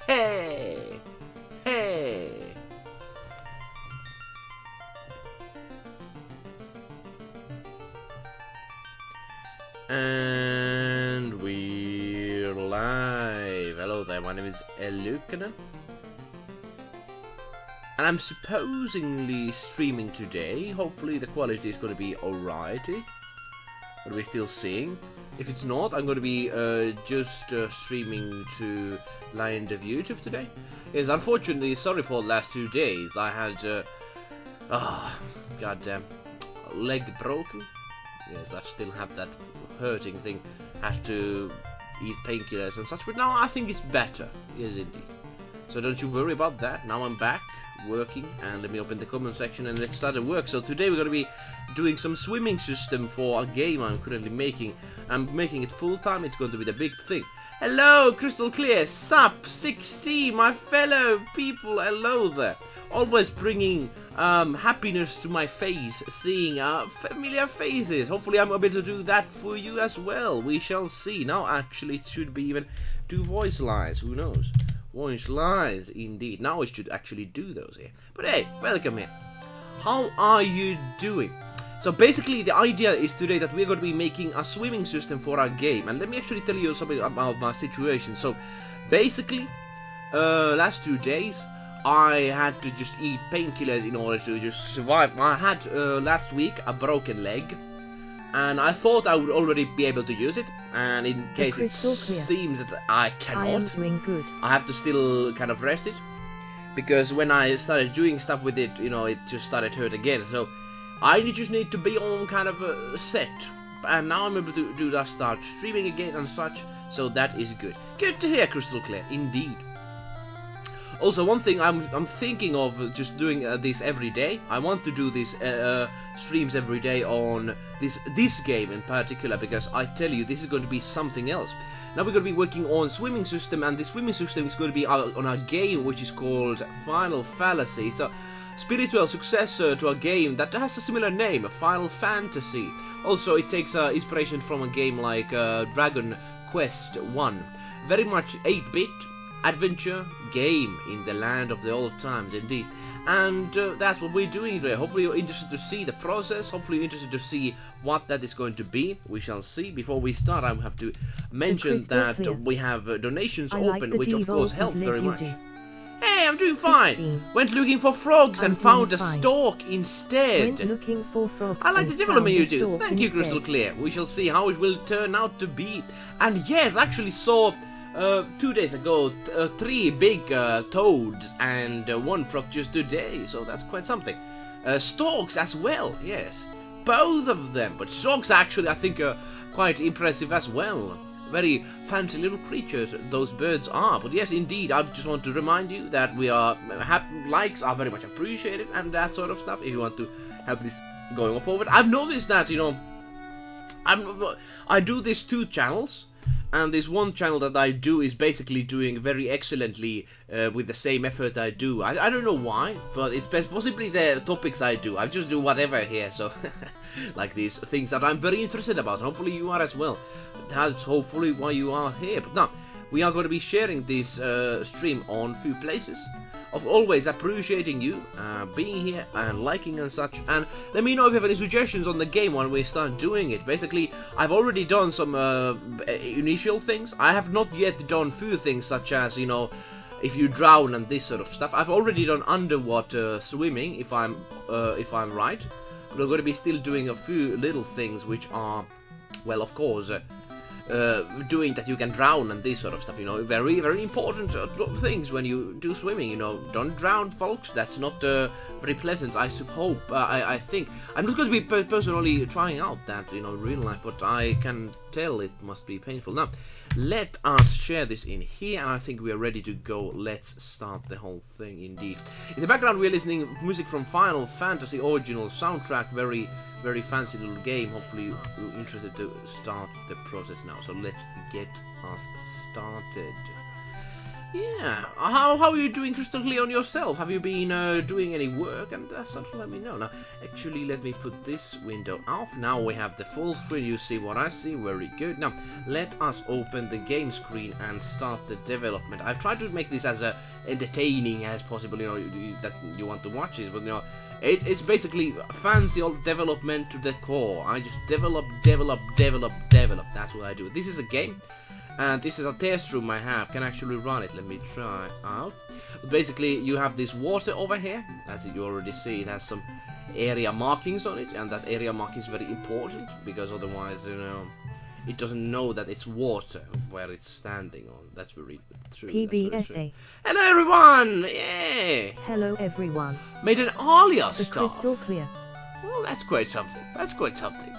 Hey! Hey! And we're live. Hello there, my name is Eluukkanen. And I'm supposedly streaming today. Hopefully the quality is going to be alrighty. But we're still seeing. If it's not, I'm going to be just streaming to Lion of YouTube today. Yes, unfortunately, sorry for the last 2 days. I had, goddamn, leg broken. Yes, I still have that hurting thing. Had to eat painkillers and such, but now I think it's better. Yes, indeed. So don't you worry about that. Now I'm back working, and let me open the comment section and let's start the work. So today we're going to be doing some swimming system for a game I'm currently making. I'm making it full time. It's going to be the big thing. Hello, crystal clear, sup, 60, my fellow people, hello there. Always bringing happiness to my face, seeing familiar faces. Hopefully I'm able to do that for you as well. We shall see. Now actually it should be even 2 voice lines, who knows. Voice lines, indeed. Now we should actually do those here. But hey, welcome here. How are you doing? So basically the idea is today that we're going to be making a swimming system for our game. And let me actually tell you something about my situation. So basically, last 2 days, I had to just eat painkillers in order to just survive. I had last week a broken leg, and I thought I would already be able to use it. And in case it seems that I cannot, I am doing good. I have to still kind of rest it, because when I started doing stuff with it, you know, it just started hurt again. So I just need to be on kind of a set, and now I'm able to start streaming again and such. So that is good. Good to hear, crystal clear, indeed. Also, one thing I'm thinking of just doing this every day. I want to do these streams every day on this game in particular, because I tell you, this is going to be something else. Now we're going to be working on swimming system, and this swimming system is going to be on a game which is called Final Fallacy. It's a spiritual successor to a game that has a similar name, Final Fantasy. Also, it takes inspiration from a game like Dragon Quest 1. Very much 8-bit. Adventure game in the land of the old times, indeed. And that's what we're doing today. Hopefully you're interested to see the process. Hopefully you're interested to see what that is going to be. We shall see. Before we start, I have to mention that we have donations open, which of course help very much. Hey, I'm doing fine. 16. Went looking for frogs and found a stork instead. Went looking for frogs. I like the development you do. Thank you, crystal clear. We shall see how it will turn out to be. And yes, I actually saw 2 days ago, 3 big toads and 1 frog just today, so that's quite something. Storks as well, yes. Both of them, but storks actually I think are quite impressive as well. Very fancy little creatures those birds are. But yes, indeed, I just want to remind you that we are likes are very much appreciated and that sort of stuff if you want to have this going forward. I've noticed that, you know, I do these 2 channels. And this one channel that I do is basically doing very excellently with the same effort I do. I don't know why, but it's possibly the topics I do. I just do whatever here, so like these things that I'm very interested about. Hopefully you are as well. That's hopefully why you are here. But now, we are going to be sharing this stream on few places. Of always appreciating you being here and liking and such. And let me know if you have any suggestions on the game when we start doing it. Basically, I've already done some initial things. I have not yet done few things such as, you know, if you drown and this sort of stuff. I've already done underwater swimming, if I'm right. But I'm going to be still doing a few little things which are, well, of course, doing that you can drown and this sort of stuff, you know, very, very important things when you do swimming, you know, don't drown, folks, that's not very pleasant, I hope, I think. I'm not going to be personally trying out that, you know, in real life, but I can tell it must be painful. Now, let us share this in here, and I think we are ready to go. Let's start the whole thing, indeed. In the background, we're listening to music from Final Fantasy original soundtrack, very fancy little game. Hopefully you're interested to start the process now. So let's get us started. Yeah, how are you doing crystal clear on yourself? Have you been doing any work and something? Let me know. Now, actually, let me put this window off. Now we have the full screen. You see what I see. Very good. Now, let us open the game screen and start the development. I've tried to make this as entertaining as possible, you know, that you want to watch this, but you know, it's basically fancy old development to the core. I just develop. That's what I do. This is a game. And this is a test room I have. Can actually run it. Let me try out. Basically, you have this water over here. As you already see, it has some area markings on it. And that area marking is very important. Because otherwise, you know, it doesn't know that it's water where it's standing on. That's very true. PBSA. Hello, everyone! Yeah! Hello, everyone. Made an alias The stuff. crystal clear. Well, that's quite something. That's quite something.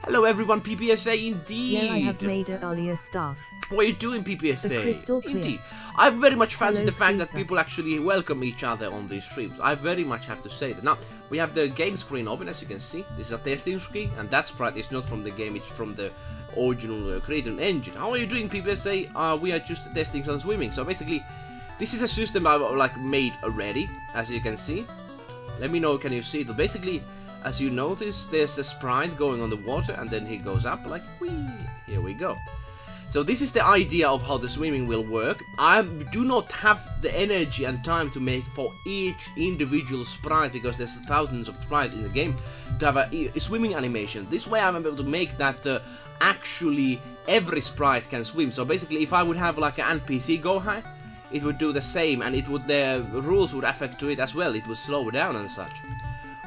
Hello everyone, PPSA indeed! Yeah, I have made an alias staff. What are you doing, PPSA? The crystal clear. Indeed. I very much fancy Hello, the fact that Lisa. people actually welcome each other on these streams. I very much have to say that. Now, we have the game screen open, as you can see. This is a testing screen, and that sprite is not from the game, it's from the original creator engine. How are you doing, PPSA? We are just testing some swimming. So basically, this is a system I've like made already, as you can see. Let me know, can you see it? Basically, as you notice, there's a sprite going on the water, and then he goes up like, whee! Here we go. So this is the idea of how the swimming will work. I do not have the energy and time to make for each individual sprite, because there's thousands of sprites in the game, to have a swimming animation. This way I'm able to make that actually every sprite can swim. So basically, if I would have like an NPC go high, it would do the same, and it would, the rules would affect to it as well. It would slow down and such.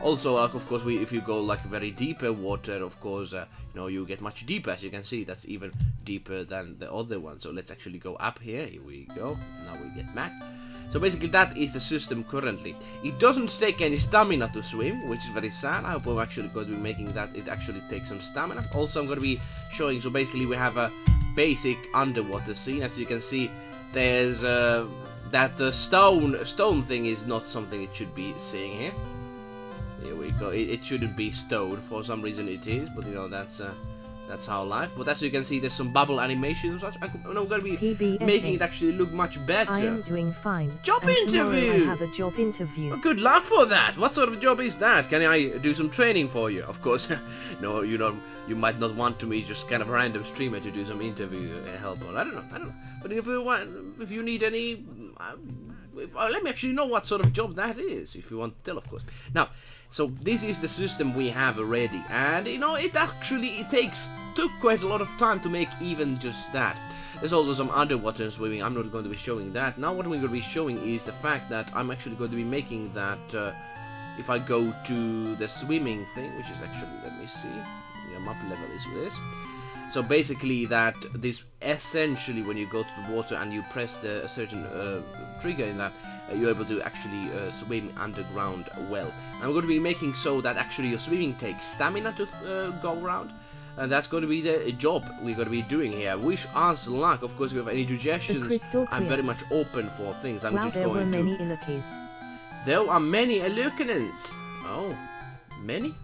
Also, of course, if you go like very deeper water, of course, you know, you get much deeper. As you can see, that's even deeper than the other one. So let's actually go up here. Here we go. Now we get back. So basically, that is the system currently. It doesn't take any stamina to swim, which is very sad. I hope I'm actually going to be making that. It actually takes some stamina. Also, I'm going to be showing. So basically, we have a basic underwater scene. As you can see, there's that stone thing is not something it should be seeing here. Here we go. It shouldn't be stone. For some reason it is, but you know, that's how life. But as you can see, there's some bubble animations and such. I'm going to be PBSA. making it actually look much better. I am doing fine. Job and interview! I have a job interview. Well, good luck for that. What sort of job is that? Can I do some training for you? Of course, no, you know, you might not want to be just kind of a random streamer to do some interview help on. I don't know. But if you need any, let me actually know what sort of job that is, if you want to tell, of course. Now, so this is the system we have already, and you know, it took quite a lot of time to make even just that. There's also some underwater swimming. I'm not going to be showing that. Now what we're going to be showing is the fact that I'm actually going to be making that, if I go to the swimming thing, which is actually, let me see, yeah, map level is this. So basically that this essentially, when you go to the water and you press a certain trigger in that, you're able to actually swim underground well. I'm going to be making so that actually your swimming takes stamina to go around. And that's going to be the job we're going to be doing here. Wish us luck. Of course, if you have any suggestions, I'm very much open for things. I'm just there going were to... many eluukkies. There are many eluukkanens. Oh, many?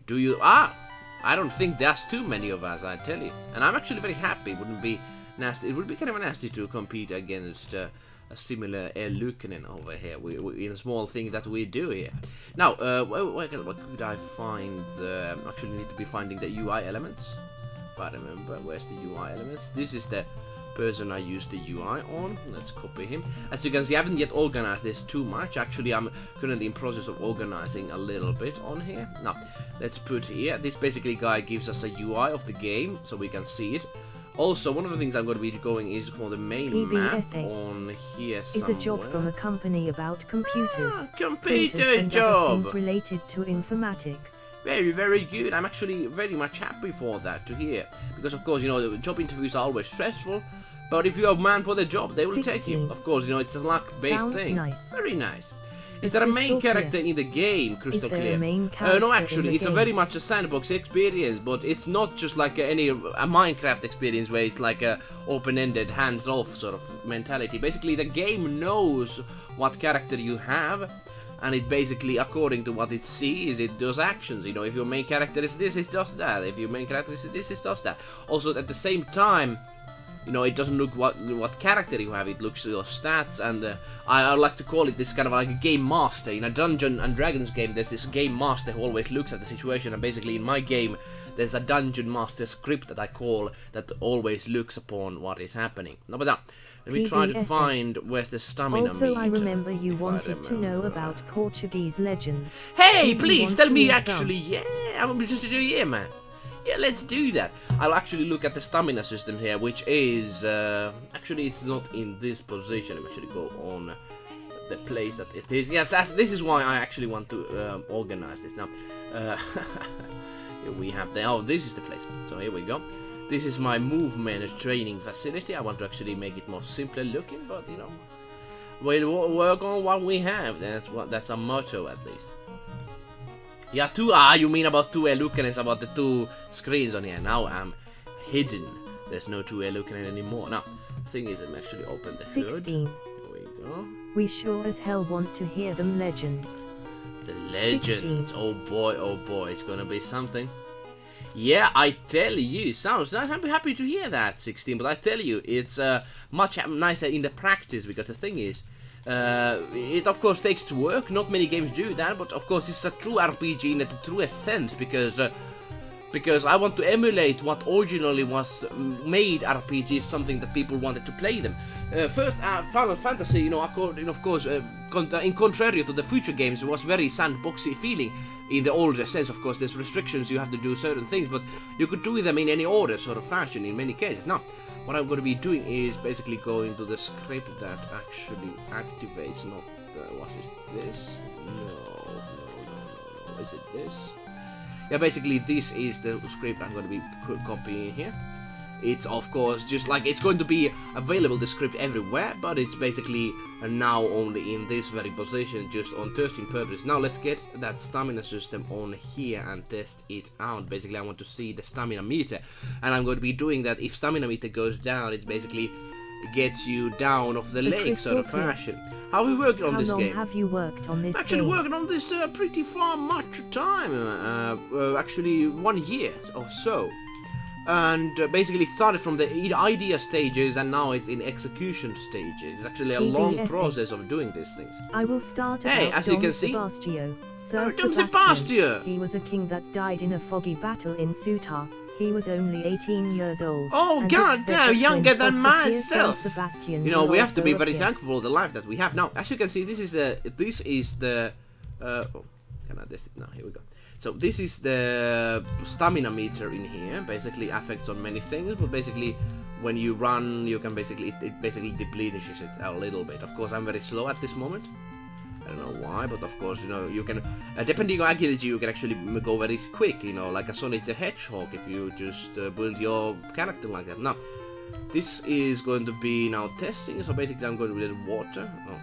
Do you... Ah! I don't think there's too many of us, I tell you. And I'm actually very happy. It wouldn't be nasty. It would be kind of nasty to compete against a similar eluukkanen over here. In a small thing that we do here. Now, what could I find? Actually, need to be finding the UI elements. If I remember, where's the UI elements? This is the person I use the UI on. Let's copy him. As you can see, I haven't yet organized this too much. Actually, I'm currently in process of organizing a little bit on here. Now, let's put here. This basically guy gives us a UI of the game, so we can see it. Also, one of the things I'm going to be going is for the main PBSA. map on here Is somewhere. a job from a company about computers. Computer printers, and job! other things related to informatics. Very, very good. I'm actually very much happy for that to hear. Because, of course, you know, the job interviews are always stressful. But if you're a man for the job, they will take you. 16. Of course, you know, it's a luck-based Sounds thing. nice. Very nice. Is The there a main crystal character clear. in the game, Crystal Is there Clear? a main character No, in actually, the it's a game? very much a sandbox experience, but it's not just like a Minecraft experience where it's like a open-ended, hands-off sort of mentality. Basically, the game knows what character you have, and it basically, according to what it sees, it does actions. You know, if your main character is this, it does that. If your main character is this, it does that. Also, at the same time, you know, it doesn't look what character you have, it looks your stats, and I like to call it this kind of like a game master. In a Dungeons and Dragons game, there's this game master who always looks at the situation, and basically in my game, there's a dungeon master script that I call that always looks upon what is happening. No, but now, let me try to find where's the stamina meter. Also, I remember you wanted to know about Portuguese legends. Hey, please tell me actually. Yeah, I'm interested to hear, man. Yeah, let's do that. I'll actually look at the stamina system here, which is actually it's not in this position. Let me actually go on the place that it is. Yes, this is why I actually want to organize this now. Here we have the this is the place. So here we go. This is my movement training facility. I want to actually make it more simpler looking, but you know, we'll work on what we have. That's a motto at least. Yeah, you mean about two eluukkanens, about the two screens on here. Now I'm hidden. There's no two eluukkanen anymore. Now, the thing is, I'm actually open the 16. hood. Here we go. We sure as hell want to hear them legends. The legends. 16. Oh boy, it's gonna be something. Yeah, I tell you, sounds nice. I'm happy to hear that, 16. But I tell you, it's much nicer in the practice, because the thing is, it of course takes to work. Not many games do that, but of course it's a true RPG in the truest sense, because I want to emulate what originally was made RPGs, something that people wanted to play them. First, Final Fantasy, you know, of course, in contrary to the future games, it was very sandboxy feeling. In the older sense, of course, there's restrictions, you have to do certain things, but you could do them in any order, sort of fashion, in many cases. Now, what I'm going to be doing is basically going to the script that actually activates, not, was it this? No. Is it this? Yeah, basically this is the script I'm going to be copying here. It's of course just like it's going to be available, the script everywhere, but it's basically now only in this very position, just on testing purpose. Now let's get that stamina system on here and test it out. Basically I want to see the stamina meter, and I'm going to be doing that. If stamina meter goes down, it basically gets you down off the lake sort of fashion. How are we working on this game? How long have you worked on this Actually game? working on this pretty far much time, actually 1 year or so. And basically it started from the idea stages, and now it's in execution stages. It's actually a long process of doing these things. I will start hey, about as you can see, Sir Dom Sebastian. He was a king that died in a foggy battle in Sutar. He was only 18 years old. Oh god damn, younger than myself. Sebastian, you know, we have to be very thankful for the life that we have now. As you can see, this is the oh, can I test it now? Here we go. So this is the stamina meter in here. Basically affects on many things, but basically when you run, you can basically it basically deplenishes it a little bit. Of course, I'm very slow at this moment. I don't know why, but of course, you know, you can depending on agility, you can actually go very quick. You know, like a Sonic the Hedgehog, if you just build your character like that. Now, this is going to be now testing. So basically, I'm going to do water. Oh,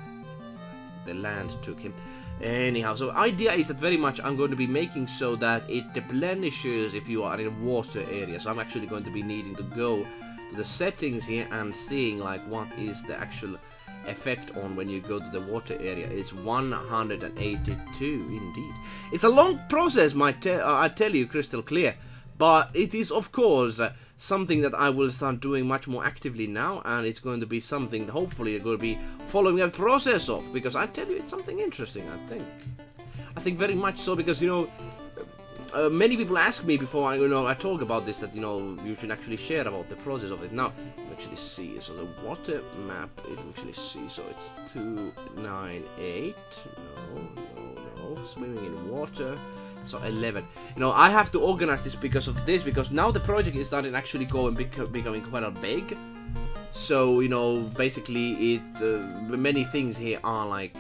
the land took him. Anyhow, so idea is that very much I'm going to be making so that it replenishes if you are in a water area. So I'm actually going to be needing to go to the settings here and seeing like what is the actual effect on when you go to the water area. It's 182 indeed. It's a long process, I tell you crystal clear, but it is of course something that I will start doing much more actively now, and it's going to be something that hopefully you're going to be following a process of, because I tell you it's something interesting. I think very much so, because you know many people ask me before I talk about this that you should actually share about the process of it. Now actually see, so the water map is actually see, so it's 298. No, swimming in water. So 11. I have to organize this because of this, because now the project is starting actually becoming quite a big. So basically many things here are like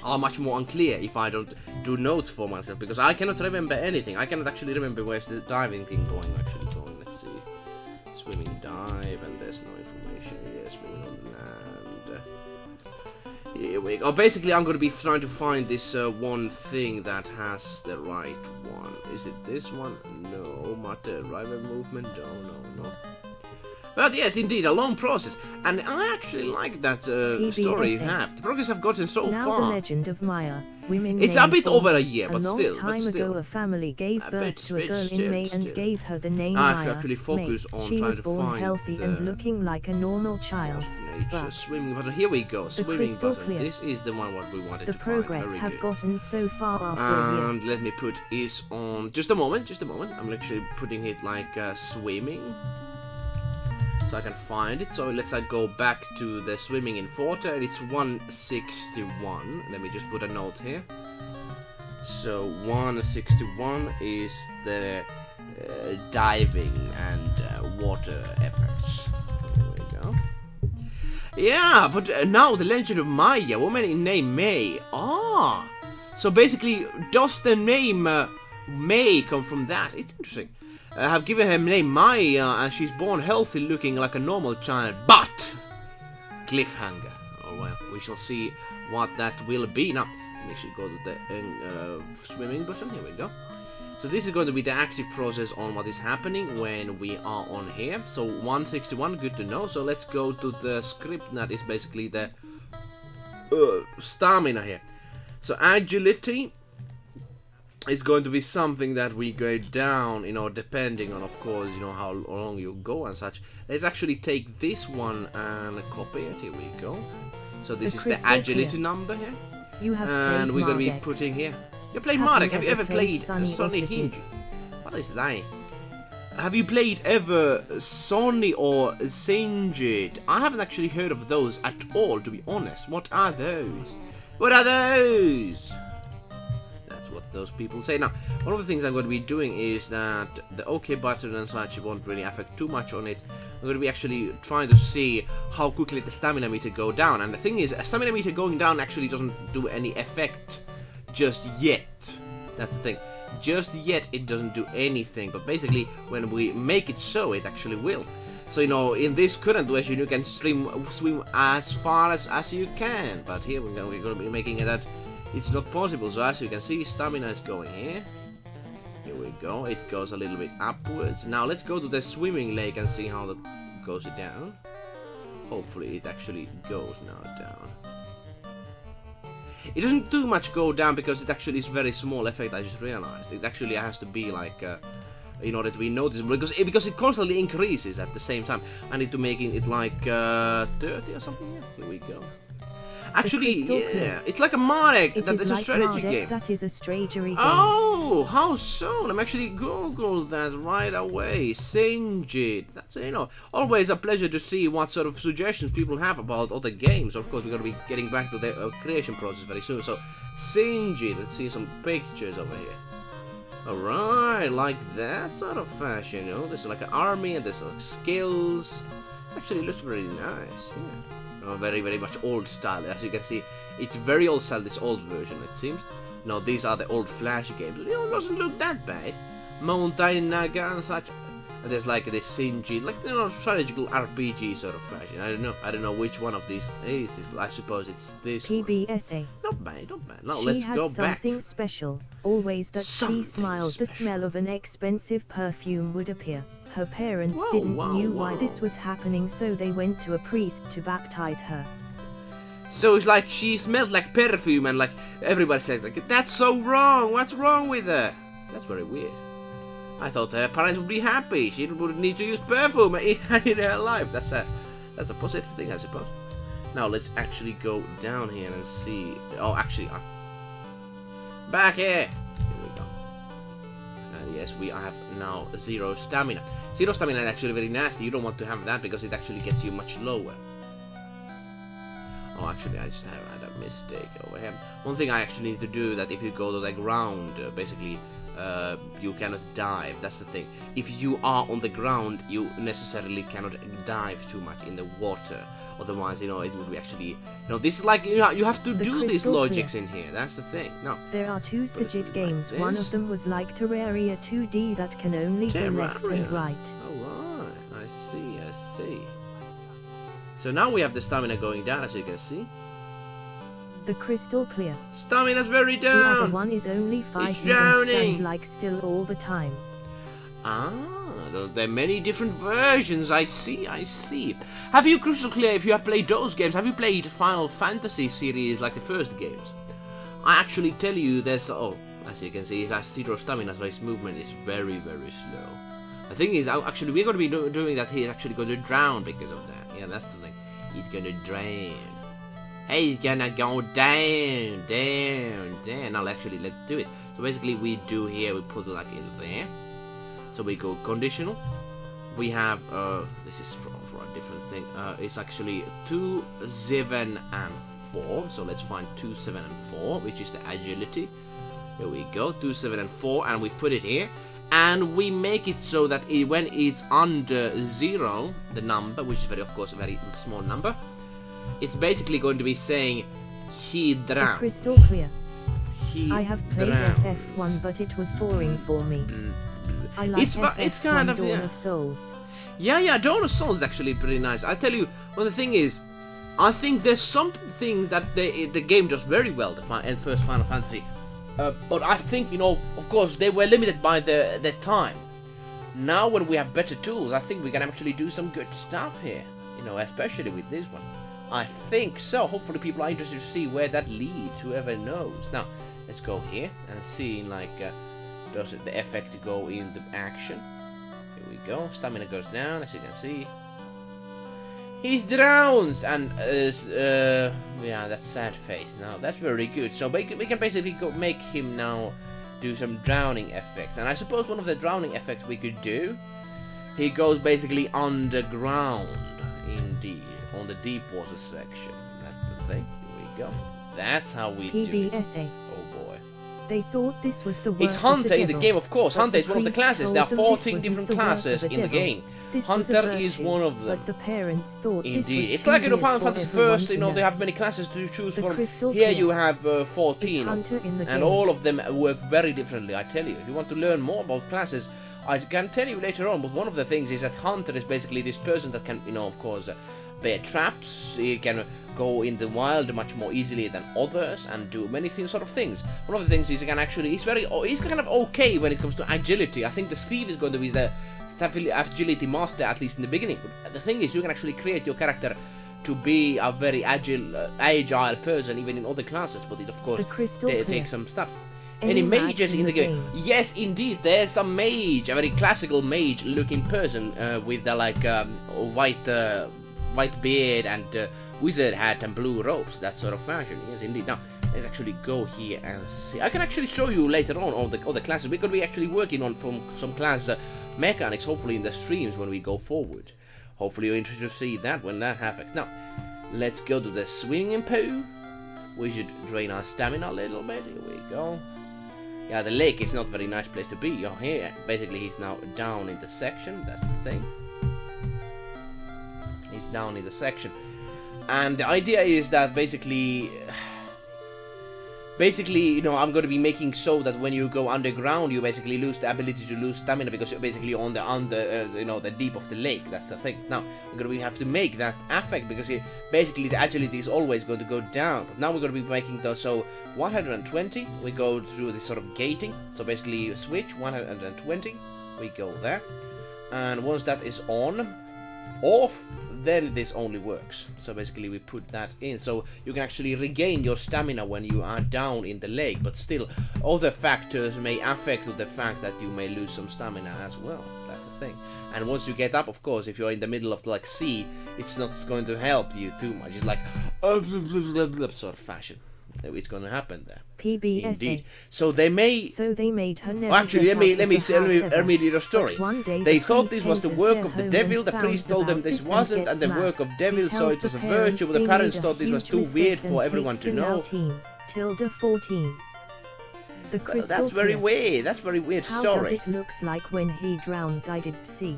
are much more unclear if I don't do notes for myself, because I cannot remember anything. I cannot actually remember where's the diving thing going. Let's see, swimming dive, and there's no information here. Swimming on land. Here we go. Basically, I'm going to be trying to find this one thing that has the right one. Is it this one? No. Matter driver movement? No. But yes, indeed, a long process. And I actually like that story you have. The progress have gotten so now far. The legend of Maya. Women It's a bit form. over a year, but still. A long time ago, a family gave birth to a girl in May and gave her the name I Maya. actually focus on she trying was to born find healthy and looking like a normal child. But swimming button. Here we go. Swimming button. Clear. This is the one what we wanted the to progress find. have gotten so far after a year. And let me put is on. Just a moment. Just a moment. I'm actually putting it like swimming. So I can find it. So let's go back to the swimming in water. It's 161. Let me just put a note here. So 161 is the diving and water effects. There we go. Yeah, but now the legend of Maya, woman in name May. Ah, so basically, does the name May come from that? It's interesting. I have given her name Maya, and she's born healthy, looking like a normal child. But cliffhanger. Oh well, we shall see what that will be. Now, we should go to the swimming button. Here we go. So this is going to be the active process on what is happening when we are on here. So 161, good to know. So let's go to the script that is basically the stamina here. So agility is going to be something that we go down, depending on, of course, how long you go and such. Let's actually take this one and copy it. Here we go. So this is the agility number here. You have and we're going to be putting here. You played Marduk. Have you ever played Sonny Hinge? What is that? Have you played ever Sonny or Singed? I haven't actually heard of those at all, to be honest. What are those? What are those? That's what those people say. Now, one of the things I'm going to be doing is that the OK button and such won't really affect too much on it. I'm going to be actually trying to see how quickly the stamina meter go down. And the thing is, a stamina meter going down actually doesn't do any effect just yet. That's the thing. Just yet it doesn't do anything. But basically, when we make it so, it actually will. So, in this current version, you can swim as far as you can. But here we're going to be making it that it's not possible. So as you can see, stamina is going here. Here we go. It goes a little bit upwards. Now let's go to the swimming lake and see how that goes down. Hopefully it actually goes now down. It doesn't do much go down because it actually is very small effect. I just realized it actually has to be like in order to be noticeable because it constantly increases at the same time. I need to making it like 30 or something. Yeah, here we go. Actually, yeah, it's like a Marduk. It's like a strategy game. That is a strategy game. Oh, how so? I'm actually Google that right away. Singed. That's always a pleasure to see what sort of suggestions people have about other games. Of course, we're gonna be getting back to the creation process very soon. So, Singed. Let's see some pictures over here. All right, like that sort of fashion. There's like an army and there's like skills. Actually, it looks very nice. Yeah. Very, very much old style. As you can see, it's very old style, this old version, it seems. No, these are the old Flash games. It doesn't look that bad. Mountain Naga and such. And there's like this Singed, like, strategical RPG sort of fashion. I don't know which one of these is. I suppose it's this PBSA. one. Not bad, not bad. Now, she let's had go back. Something special. Always that Something she smiled. special. The smell of an expensive perfume would appear. Her parents didn't know why this was happening, so they went to a priest to baptize her. So it's like she smelled like perfume, and like everybody said, like, that's so wrong. What's wrong with her? That's very weird. I thought her parents would be happy. She wouldn't need to use perfume in her life. That's a positive thing, I suppose. Now let's actually go down here and see. Oh, actually, back here. Here we go. And yes, we have now 0 stamina. 0 stamina is actually very nasty. You don't want to have that because it actually gets you much lower. Oh, actually, I just had a mistake over here. One thing I actually need to do that if you go to the ground, basically, you cannot dive. That's the thing. If you are on the ground, you necessarily cannot dive too much in the water. Otherwise, it would be actually, this is like, you have to do these logics in here. That's the thing. No. There are 2 Singed games. Like one of them was like Terraria 2D that can only go left and right. Oh, right. I see. So now we have the stamina going down, as you can see. The crystal clear. Stamina's very down. The other one is only fighting and stand like still all the time. Ah, there are many different versions. I see. Have you, Crystal Clear, if you have played those games, have you played Final Fantasy series like the first games? I actually tell you there's, as you can see, he has 0 stamina, so his movement is very, very slow. The thing is, actually, we're going to be doing that. He's actually going to drown because of that. Yeah, that's the thing. He's going to drown. He's gonna go down. Now, actually, let's do it. So basically, we do here, we put it like in there. So we go conditional. We have, this is for a different thing. It's actually 2, 7, and 4. So let's find 2, 7, and 4, which is the agility. Here we go, 2, 7, and 4, and we put it here. And we make it so that when it's under 0, the number, which is of course a very small number, it's basically going to be saying he drowned. Crystal Clear. I have played FF1, but it was boring for me. I like it's kind of Dawn of Souls. Yeah, Dawn of Souls is actually pretty nice. I tell you, well, the thing is, I think there's some things that the game does very well, the first Final Fantasy. But I think, of course, they were limited by the time. Now, when we have better tools, I think we can actually do some good stuff here. Especially with this one. I think so. Hopefully, people are interested to see where that leads. Whoever knows. Now, let's go here and see, does the effect go in the action? Here we go. Stamina goes down, as you can see. He drowns, and yeah, that's sad face. Now that's very good. So we can basically make him now do some drowning effects, and I suppose one of the drowning effects we could do, he goes basically underground, indeed, on the deep water section. That's the thing. Here we go. That's how we do it. Oh boy. They thought this was the work It's Hunter of the in the game, of course. Hunter is one of the classes. There are 14 different classes in the game. Hunter is one of them. But the parents thought indeed. It's like Final Fantasy first, they have many classes to choose from. Here you have 14, and all of them work very differently, I tell you. If you want to learn more about classes, I can tell you later on, but one of the things is that Hunter is basically this person that can, of course, bear traps. He can go in the wild much more easily than others and do many sort of things. One of the things is he can actually, he's kind of okay when it comes to agility. I think the thief is going to be the agility master, at least in the beginning. But the thing is, you can actually create your character to be a very agile person, even in other classes. But it, of course, they take some stuff. Any mages in the game? Yes, indeed. There's some mage, a very classical mage-looking person with the white beard and wizard hat and blue robes, that sort of fashion. Yes, indeed. Now, let's actually go here and see. I can actually show you later on all the classes. We're going to be actually working on some class mechanics, hopefully in the streams when we go forward. Hopefully you're interested to see that when that happens. Now, let's go to the swimming pool. We should drain our stamina a little bit. Here we go. Yeah, the lake is not a very nice place to be. Oh, here, basically he's now down in the section. That's the thing. He's down in the section. And the idea is that basically, I'm going to be making so that when you go underground, you basically lose the ability to lose stamina because you're basically on the deep of the lake. That's the thing. Now we're going to have to make that affect because basically the agility is always going to go down. But now we're going to be making those so 120. We go through this sort of gating. So basically, you switch 120. We go there, and once that is off, then this only works. So basically we put that in so you can actually regain your stamina when you are down in the lake, but still other factors may affect the fact that you may lose some stamina as well. That's the thing. And once you get up, of course, if you're in the middle of the sea, it's not going to help you too much. It's like sort of fashion. It's going to happen there. PBSA. Indeed. So they made her never actually, let me read a story. They thought this was the work of the devil. The priest told them this wasn't, and the work of devil, so it was a virtue. But the parents thought this was too weird for everyone to know. 14. The crystal. That's very weird. That's very weird story. How does it looks like when he drowns? I did see.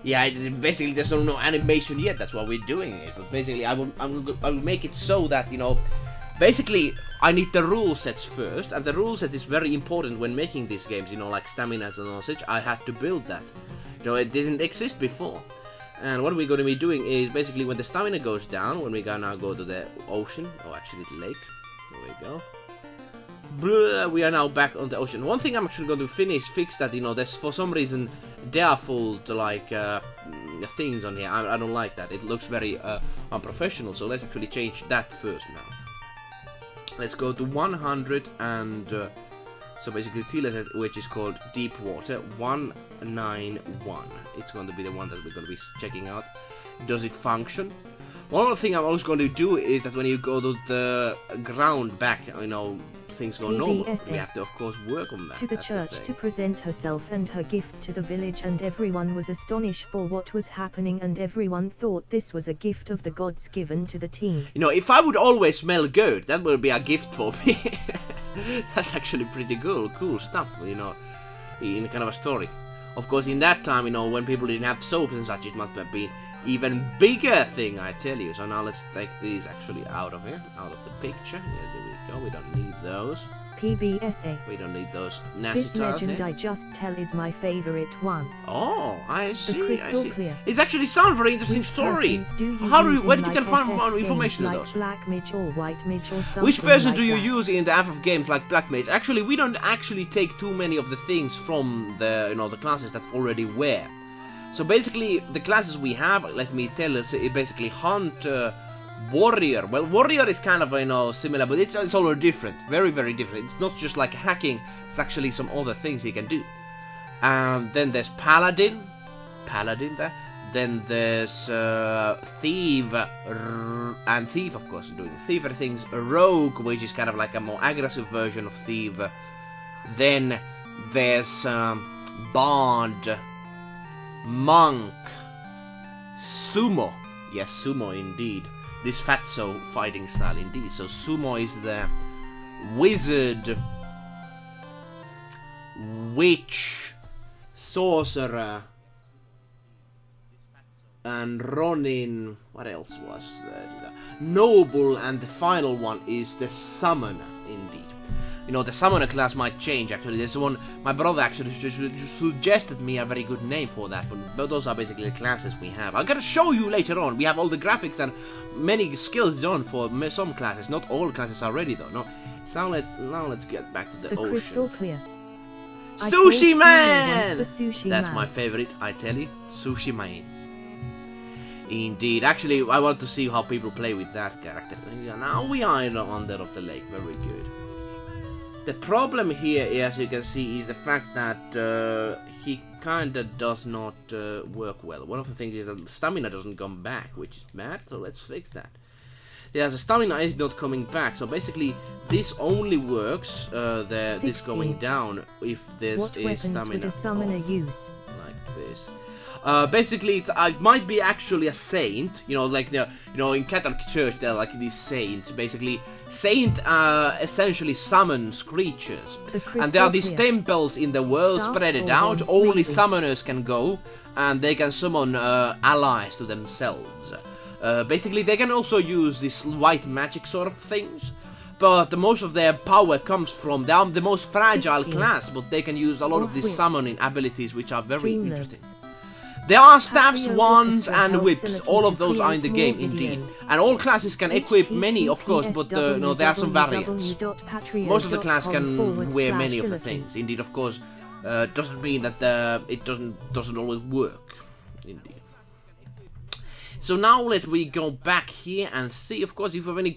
Yeah, basically there's no animation yet. That's why we're doing it. But basically, I will make it so that basically, I need the rule sets first, and the rule set is very important when making these games, like staminas and all such. I had to build that. It didn't exist before. And what we're going to be doing is basically when the stamina goes down, when we're going to go to the ocean, or actually the lake, here we go. Blah, we are now back on the ocean. One thing I'm actually going to fix that, you know, there's for some reason default like things on here. I don't like that. It looks very unprofessional. So let's actually change that first now. Let's go to 100 and so basically TLS, which is called Deep Water 191. It's going to be the one that we're going to be checking out. Does it function? One other thing I'm always going to do is that when you go to the ground back, you know, things go normal. We have to, of course, work on that. To the church to present herself and her gift to the village, and everyone was astonished for what was happening, and everyone thought this was a gift of the gods given to the team. You know, if I would always smell good, that would be a gift for me. That's actually pretty cool stuff, you know, in kind of a story. Of course, in that time, you know, when people didn't have soaps and such, it must have been even bigger thing, I tell you. So now let's take these actually out of here, out of the picture. Yeah, there we go. We don't need those. PBSA. We don't need those nasty This legend I just tell is my favorite one. Oh, I see. The crystal clear. It's actually sounds very interesting story. Where did you can find more information on those? Black mage or white mage or something. Which person like do you that. use in the FF games like black mage? Actually, we don't actually take too many of the things from the, you know, the classes that already were. So basically, the classes we have, let me tell you, it basically hunter, warrior. Well, warrior is kind of, you know, similar, but it's already different. Very, very different. It's not just like hacking, it's actually some other things he can do. Then there's paladin there. Then there's thief, and thief, of course, doing thiever things. Rogue, which is kind of like a more aggressive version of thief. Then there's bard, monk, sumo. Yes, sumo indeed. This fatso fighting style indeed. So sumo is the wizard, witch, sorcerer, and ronin. What else was there? Noble, and the final one is the summoner indeed. You know, the summoner class might change actually. There's one, my brother actually suggested me a very good name for that, but those are basically the classes we have. I'm gonna show you later on. We have all the graphics and many skills done for some classes. Not all classes are ready though, no. So now let's get back to the ocean. Crystal clear. Sushi Man! Sushi That's man. my favorite, I tell you. Sushi Man. Indeed. Actually, I want to see how people play with that character. Now we are under of the lake. Very good. The problem here, as you can see, is the fact that he kinda does not work well. One of the things is that the stamina doesn't come back, which is bad, so let's fix that. Yeah, the stamina is not coming back, so basically this only works, this going down, if this what is weapons stamina. would a summoner use? Like this. Basically, it might be actually a saint, you know, like the, you know, in Catholic Church there are like these saints. Basically, saint essentially summons creatures, and there are these temples in the world spread it out. Only summoners can go, and they can summon allies to themselves. Basically, they can also use this white magic sort of things, but the most of their power comes from they are the most fragile class, but they can use a lot of these summoning abilities, which are very interesting. There are staffs, wands, and whips. All of those are in the game, indeed. And all classes can equip many, of course, but no, there are some variants. Most of the class can wear many of the things. Indeed, of course, doesn't mean that it doesn't always work. Indeed. So now let me go back here and see, of course, if you have any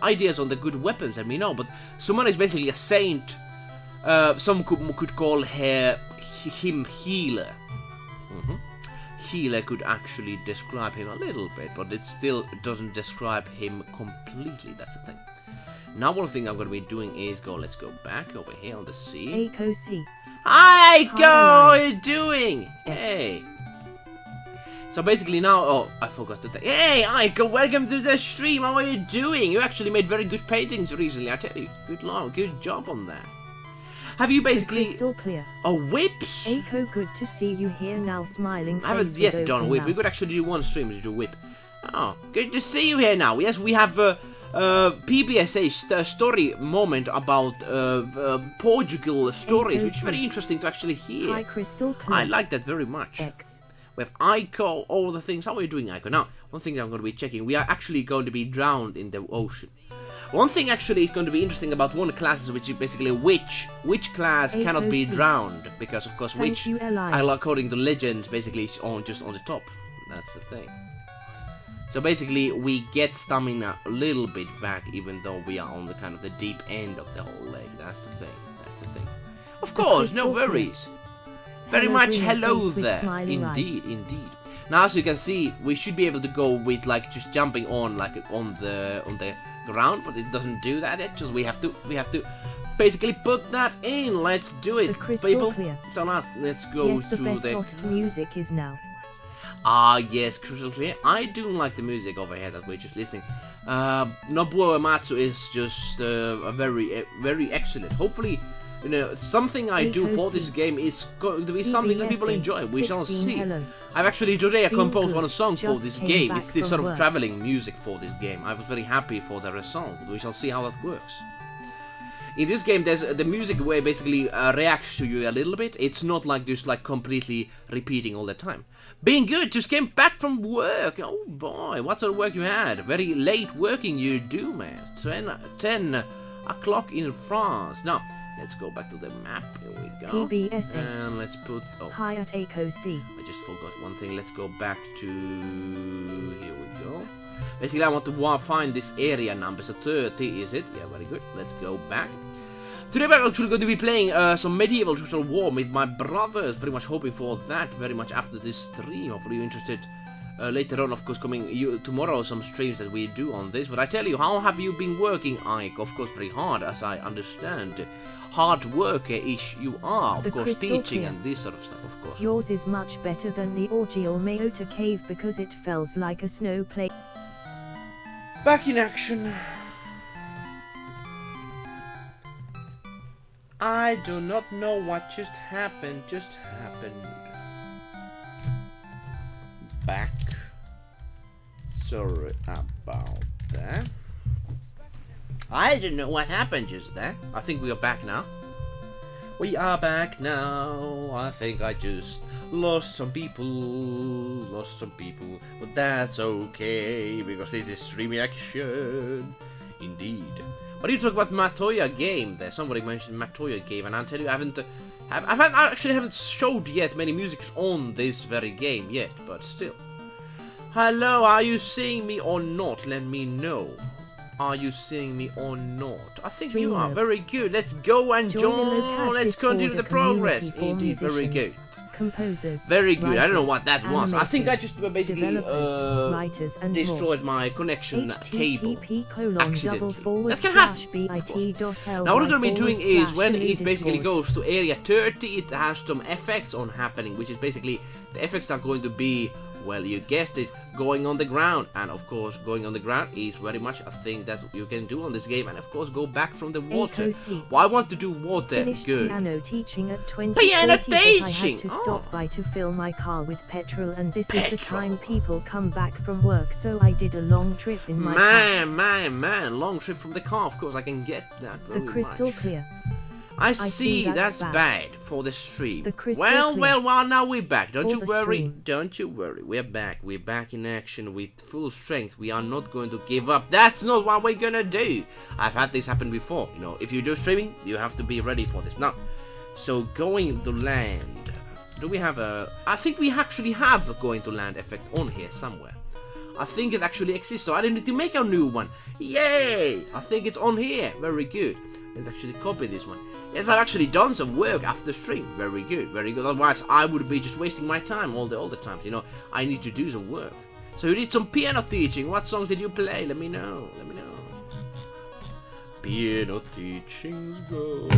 ideas on the good weapons, let me know. But someone is basically a saint. Some could call him healer. Healer could actually describe him a little bit, but it still doesn't describe him completely. That's the thing. Now one thing I'm going to be doing is let's go back over here on the sea. Aiko C. Hi Aiko, how are you doing? Hey. So basically now, I forgot to say, hey Aiko, welcome to the stream. How are you doing? You actually made very good paintings recently, I tell you. Good job on that. Have you basically crystal clear. Whips? Aiko, good to see you here now, smiling. I haven't yet done whip. We could actually do one stream to do whip. Oh, good to see you here now. Yes, we have PBSA story moment about Portugal stories, which is very interesting to actually hear. Hi, crystal clear. I like that very much. X. We have Aiko, all the things. How are you doing, Aiko? Now, one thing I'm going to be checking. We are actually going to be drowned in the ocean. One thing actually is going to be interesting about one class is which is basically which class cannot be drowned, because of course which, according to legends, basically is just on the top. That's the thing. So basically we get stamina a little bit back, even though we are on the kind of the deep end of the whole lake. That's the thing. That's the thing. Of course, no worries. Very much hello there. Indeed, indeed. Now, as you can see, we should be able to go with like just jumping on like on the ground, but it doesn't do that. It's just we have to basically put that in. Let's do it, people. Clear. So now let's go to the best music is now. Ah, yes, crystal clear. I do like the music over here that we're just listening. Nobuo Uematsu is just very excellent. Hopefully, you know, something I do for this game is going to be something that people enjoy. We shall see. I've actually today composed one song for this game. It's this sort of traveling music for this game. I was very happy for the result. We shall see how that works. In this game, there's the music where basically reacts to you a little bit. It's not like just like completely repeating all the time. Being good, just came back from work. Oh boy, what sort of work you had? Very late working you do, man. 10 o'clock in France. Now, let's go back to the map. Here we go. PBSA. And let's put... Oh, Hi at ACOC. I just forgot one thing. Let's go back to... Here we go. Basically, I want to find this area number. So 30, is it? Yeah, very good. Let's go back. Today we're actually going to be playing some medieval Total War with my brothers. Very much hoping for that very much after this stream. Hopefully you're interested later on, of course, coming tomorrow some streams that we do on this. But I tell you, how have you been working, Ike? Of course, very hard, as I understand. Hard worker-ish you are, of course, teaching and this sort of stuff, of course. Yours is much better than the Orgial Maota cave because it feels like a snow play. Back in action. I do not know what just happened. Back. Sorry about that. I don't know what happened just there. I think we are back now. We are back now. I think I just lost some people. But that's okay, because this is stream reaction. Indeed. But you talk about Matoya game there. Somebody mentioned Matoya game, and I'll tell you, I actually haven't showed yet many musics on this very game yet, but still. Hello, are you seeing me or not? Let me know. Are you seeing me or not? I think you are. Very good. Let's go and join. Let's continue the progress. Indeed, very good. Composers, very good. Writers, I don't know what that was. I think I just basically destroyed my connection cable accidentally. That can happen. Now what we're going to be doing is when it basically goes to area 30, it has some effects on happening, which is basically the effects are going to be, well, you guessed it, going on the ground. And of course, going on the ground is very much a thing that you can do on this game. And of course, go back from the water. Well, I want to do water. Finished good. Piano teaching at 20. Piano teaching! I teaching! had to stop by to fill my car with petrol, and this is the time people come back from work, so I did a long trip in my car. Man, long trip from the car. Of course, I can get that very The crystal much. Clear. I see, that's bad for the stream. Well, now we're back. Don't you worry. We're back in action with full strength. We are not going to give up. That's not what we're gonna do. I've had this happen before. You know, if you do streaming, you have to be ready for this. Now, so going to land. Do we have a... I think we actually have a going to land effect on here somewhere. I think it actually exists, so I didn't need to make a new one. Yay! I think it's on here. Very good. Let's actually copy this one. Yes, I've actually done some work after stream. Very good, very good. Otherwise, I would be just wasting my time all the time. You know, I need to do some work. So you did some piano teaching. What songs did you play? Let me know. Piano teachings go.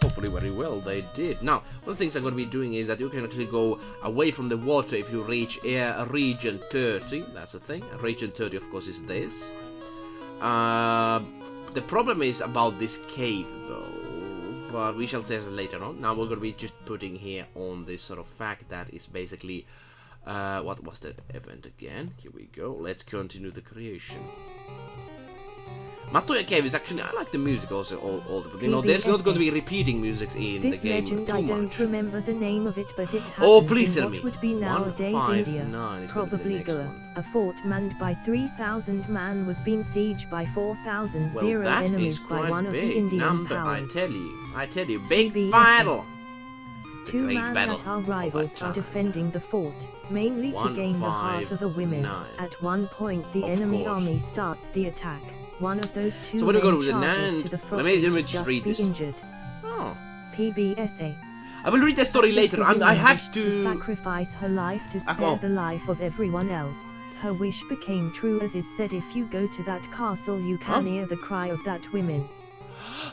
Hopefully very well they did. Now, one of the things I'm going to be doing is that you can actually go away from the water if you reach region 30. That's the thing. Region 30, of course, is this. The problem is about this cave, though. But we shall say that later on. Now we're going to be just putting here on this sort of fact that is basically... what was that event again? Here we go. Let's continue the creation. Matoya Cave is actually, I like the music also, all the, you know, there's not going to be repeating music in the game legend, too I much. don't remember the name of it, but it Oh, happened please in tell what me. would be nowadays 159 India, is probably gonna be the Goa. next one. A fort manned by 3,000 man was being sieged by 4,000 Well, that enemies is by quite one of the big Indian number, powers. I tell you, big PBS. battle. Two great men battle that are of rivals that are time. defending the fort, mainly to gain the heart of the women. 159. At one point the Of enemy course. army starts the attack. One of those two So when we go men to the charges land, to the front let me to just just read be this. injured. Oh. PBSA. I will read the story later. The I woman have wished to... sacrifice her life to spare the life of everyone else. Her wish became true, as is said, if you go to that castle you can hear the cry of that women.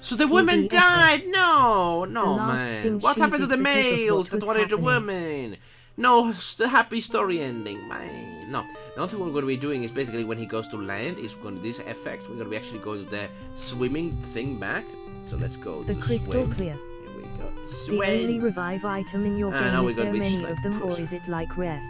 So the women PBSA. died? No, The no, last man. thing What she happened to did the because of males what that was wanted the happening. women? No, it's the happy story ending, man. No, the only thing we're going to be doing is basically when he goes to land, is going to this effect. We're going to be actually going to the swimming thing back. So let's go The to crystal swim. clear. Here we go. The only Swim. revive item in your now game, we're is gonna there be many just of like them, or closer. is it like rare?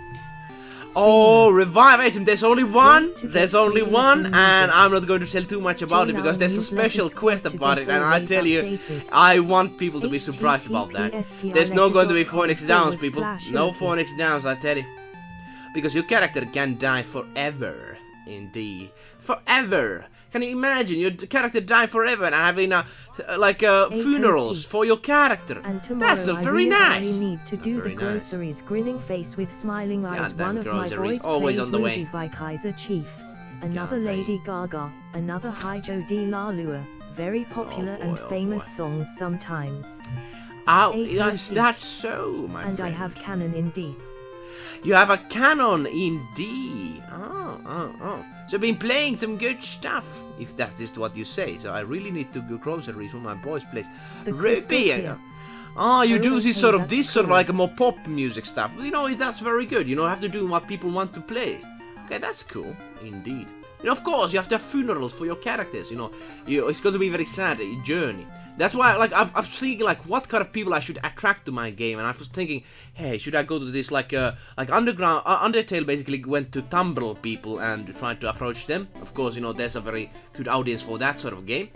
Oh, Streamers. revive item. There's only one. Want to get There's only free one, music. and I'm not going to tell too much about it Join because our there's a newsletter special squad quest to about get it, and I always tell you, updated. I want people to be surprised about that. There's no going to be Phoenix Downs, people. No https://. Phoenix Downs, I tell you. Because your character can die forever, indeed. Forever! Can you imagine your character die forever and having funerals for your character? And tomorrow That's I very nice. need to do the Very nice. groceries. Grinning face with smiling eyes. Goddamn One of my groceries, boys always plays on the way. Ruby by Kaiser Chiefs. Another Goddamn. Lady Gaga. Another Hijo de la Lua. Very popular and boy. famous songs sometimes. Oh, AKC. yes, that's so, my And friend. I have canon in D. You have a canon indeed. Oh. So you've been playing some good stuff, if that is what you say. So I really need to go groceries for my boy's place. The crystal Ruby. clear. You Oh, do this okay, sort of that's like cool. a more pop music stuff. You know, that's very good. You know, have to do what people want to play. Okay, that's cool, indeed. You know, of course, you have to have funerals for your characters. You know, it's going to be a very sad journey. That's why, like, I was thinking, like, what kind of people I should attract to my game, and I was thinking, hey, should I go to this, like Underground, Undertale basically went to Tumble people and tried to approach them. Of course, you know, there's a very good audience for that sort of game,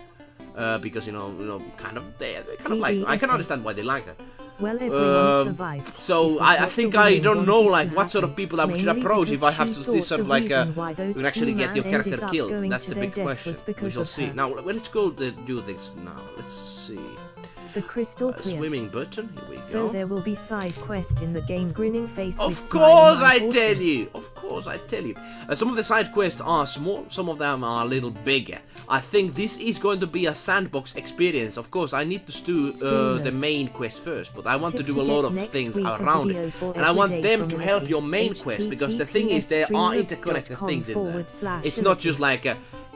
because, you know, kind of, they're kind of like, I can understand why they like that. Well, everyone survived. So It was I what think the I women don't know, wanted like, to what sort of happen, people I should mainly approach if I because have she to thought this sort the of like reason why those you can actually two get your men character ended up killed. going That's to the their big death question. was We because shall of see. her. Now let's go do things now. Let's see. The crystal clear. Swimming button. Here we go. So there will be side quest in the game. Grinning face with Of smiling course, I eyes. tell you. Of course, I tell you. Some of the side quests are small. Some of them are a little bigger. I think this is going to be a sandbox experience. Of course, I need to do the main quest first, but I want to Tip do to a lot get of next things week a around video it, for and I want every day them from to help Lucky. your main quest because the thing is there are interconnected things in there. It's not just like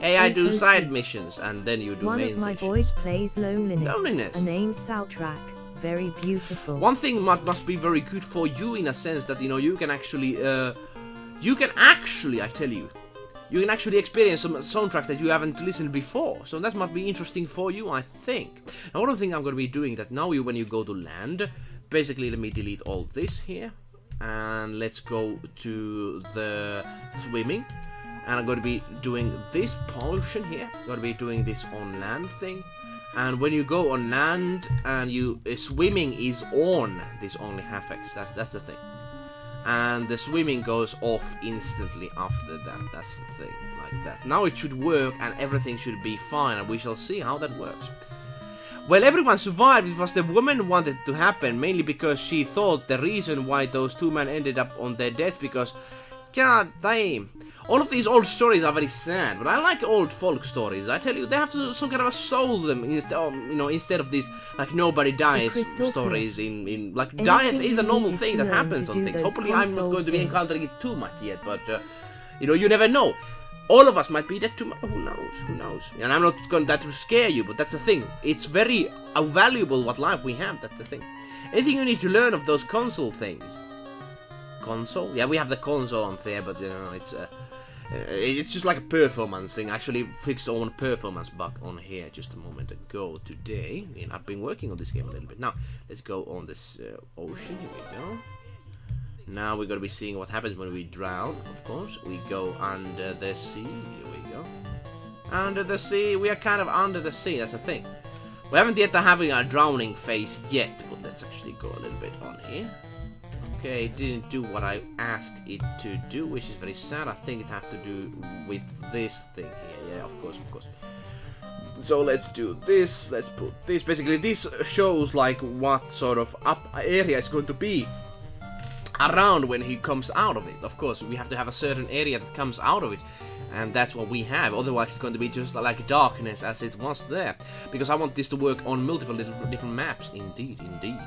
hey, I do side missions and then you do One main of my missions. boys plays Loneliness. Loneliness. A name soundtrack. Very beautiful. One thing must be very good for you in a sense that, you know, you can actually, I tell you, you can actually experience some soundtracks that you haven't listened before. So that must be interesting for you, I think. Now, one thing I'm going to be doing that now when you go to land, basically let me delete all this here. And let's go to the swimming. And I'm going to be doing this potion here. I'm going to be doing this on land thing. And when you go on land and you swimming is on, this only half-X. That's the thing. And the swimming goes off instantly after that. That's the thing, like that. Now it should work and everything should be fine, and we shall see how that works. Well, everyone survived. It was the woman wanted to happen, mainly because she thought the reason why those two men ended up on their death, because, god damn. All of these old stories are very sad, but I like old folk stories. I tell you, they have some kind of a soul to them, instead of these like nobody dies stories. In like death is a normal thing that happens on things. Hopefully, I'm not going to be encountering it too much yet, but you never know. All of us might be dead tomorrow. Who knows? Who knows? And I'm not going to scare you, but that's the thing. It's very valuable what life we have. That's the thing. Anything you need to learn of those console things. Console? Yeah, we have the console on there, but it's just like a performance thing. I actually fixed on performance bug on here just a moment ago today. I mean, I've been working on this game a little bit. Now, let's go on this ocean. Here we go. Now we're going to be seeing what happens when we drown, of course. We go under the sea. Here we go. Under the sea. We are kind of under the sea, that's the thing. We haven't yet having a drowning phase yet, but let's actually go a little bit on here. Okay, it didn't do what I asked it to do, which is very sad. I think it has to do with this thing here. Yeah, of course, of course. So let's do this. Let's put this. Basically, this shows like what sort of area is going to be around when he comes out of it. Of course, we have to have a certain area that comes out of it. And that's what we have, otherwise it's going to be just like darkness as it was there. Because I want this to work on multiple different maps, indeed, indeed.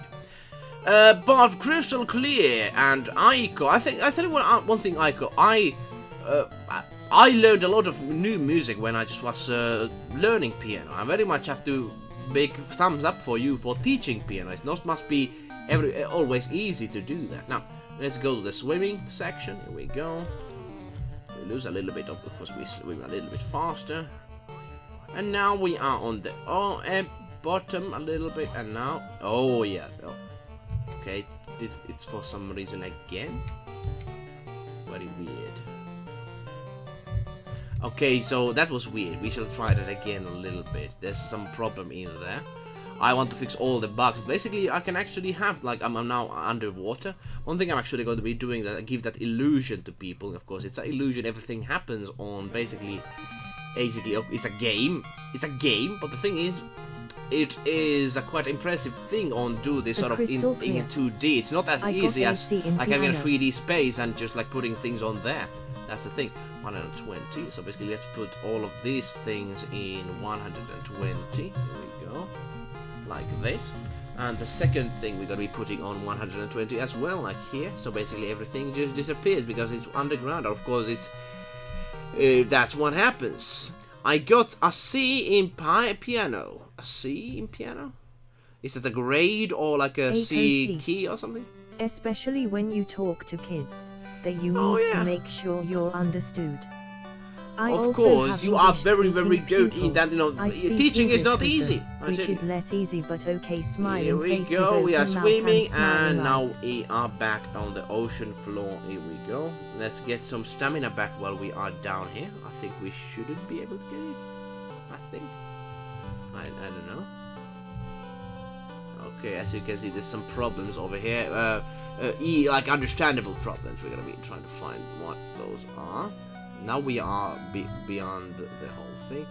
But crystal clear and Aiko, I tell you what, one thing Aiko, I learned a lot of new music when I just was learning piano. I very much have to big thumbs up for you for teaching piano. It must be always easy to do that. Now, let's go to the swimming section, here we go. We lose a little bit of course we swim a little bit faster. And now we are on the bottom a little bit, and now, oh yeah, oh. Okay, it's for some reason again. Very weird. Okay, so that was weird. We shall try that again a little bit. There's some problem in there. I want to fix all the bugs. Basically, I can actually have, like, I'm now underwater. One thing I'm actually going to be doing that I give that illusion to people. Of course, it's an illusion. Everything happens on basically it's a game. It's a game, but the thing is, it is a quite impressive thing on do this sort of in 2D. It's not as easy as like having a 3D space and just like putting things on there. That's the thing. 120. So basically, let's put all of these things in 120. Here we go. Like this. And the second thing we're going to be putting on 120 as well, like here. So basically everything just disappears because it's underground. Of course, it's that's what happens. I got a C in piano. A C in piano? Is it a grade or like a C key or something? Especially when you talk to kids, that you need to make sure you're understood. Of course, you are very, very good in that, you know, teaching is not easy. Which is less easy, but okay, smiling face. Here we go, we are swimming, and now we are back on the ocean floor. Here we go. Let's get some stamina back while we are down here. I think we shouldn't be able to get it. I think. I don't know. Okay, as you can see, there's some problems over here. Like understandable problems. We're gonna be trying to find what those are. Now we are beyond the whole thing.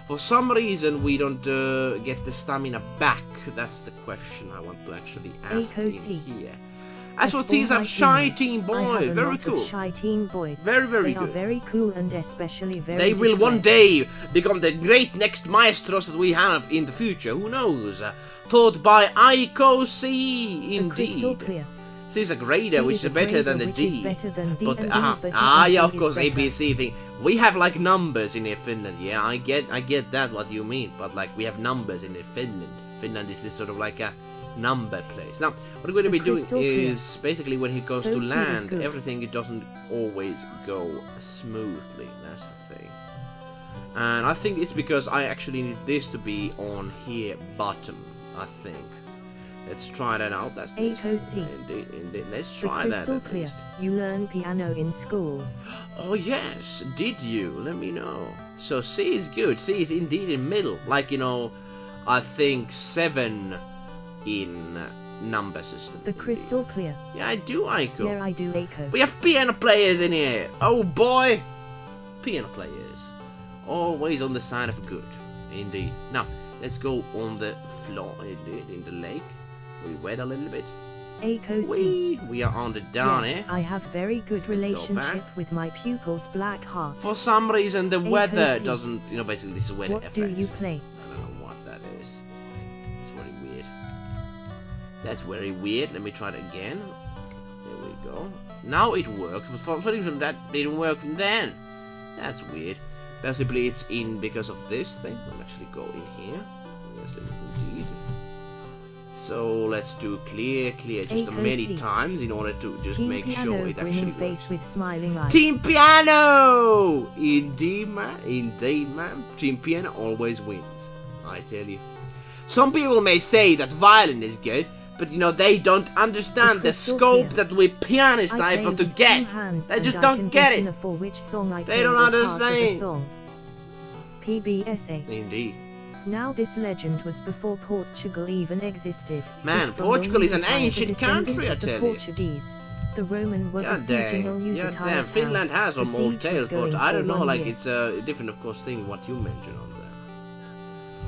For some reason, we don't get the stamina back. That's the question I want to actually ask in here. As for teams, I'm shy teen boy. Very cool. Shy teen boys. Very, very good. They are very cool and especially very They will one day become the great next maestros that we have in the future. Who knows? Taught by Aiko C. Indeed. Crystal clear. C is a grader, which is better than the D. But yeah, of course, ABC thing. We have like numbers in Finland. Yeah, I get that what you mean. But like we have numbers in Finland. Finland is this sort of like a number place. Now, what we're going to be doing is basically when he goes to land, everything it doesn't always go smoothly. That's the thing. And I think it's because I actually need this to be on here bottom. I think. Let's try that out. That's indeed. Let's try that. Crystal clear. You learn piano in schools. Oh yes, did you? Let me know. So C is good. C is indeed in middle. Like, you know, I think 7 in number system. The crystal clear. Yeah, I do, Aiko. Yeah, I do, Aiko. We have piano players in here. Oh boy, piano players. Always on the side of good. Indeed. Now let's go on the floor. Indeed, in the lake. We wait a little bit. Aiko C. We are on the down here. I have very good relationship with my pupil's black heart. For some reason, the weather doesn't, you know, basically this is weather effect. What do you play? I don't know what that is. It's very weird. That's very weird. Let me try it again. There we go. Now it works, but for some reason that didn't work then. That's weird. Possibly it's in because of this thing. I'll actually go in here. Yes, indeed. So let's do clear just many times in order to just make sure it actually works. With smiling eyes. Team Piano! Indeed, man. Team Piano always wins. I tell you. Some people may say that violin is good, but you know, they don't understand the scope that we pianists are able to get. They just don't get it. They don't understand. PBSA. Indeed. Now this legend was before Portugal even existed. Man, This from Portugal is an Lusitania, the ancient descendant country, I of the tell you. Portuguese. The Roman were God besieging damn, Lusitania God damn. town. Finland has The some old siege tales, was going but I for don't know, 1 like year. it's a different, of course, thing what you mentioned on there.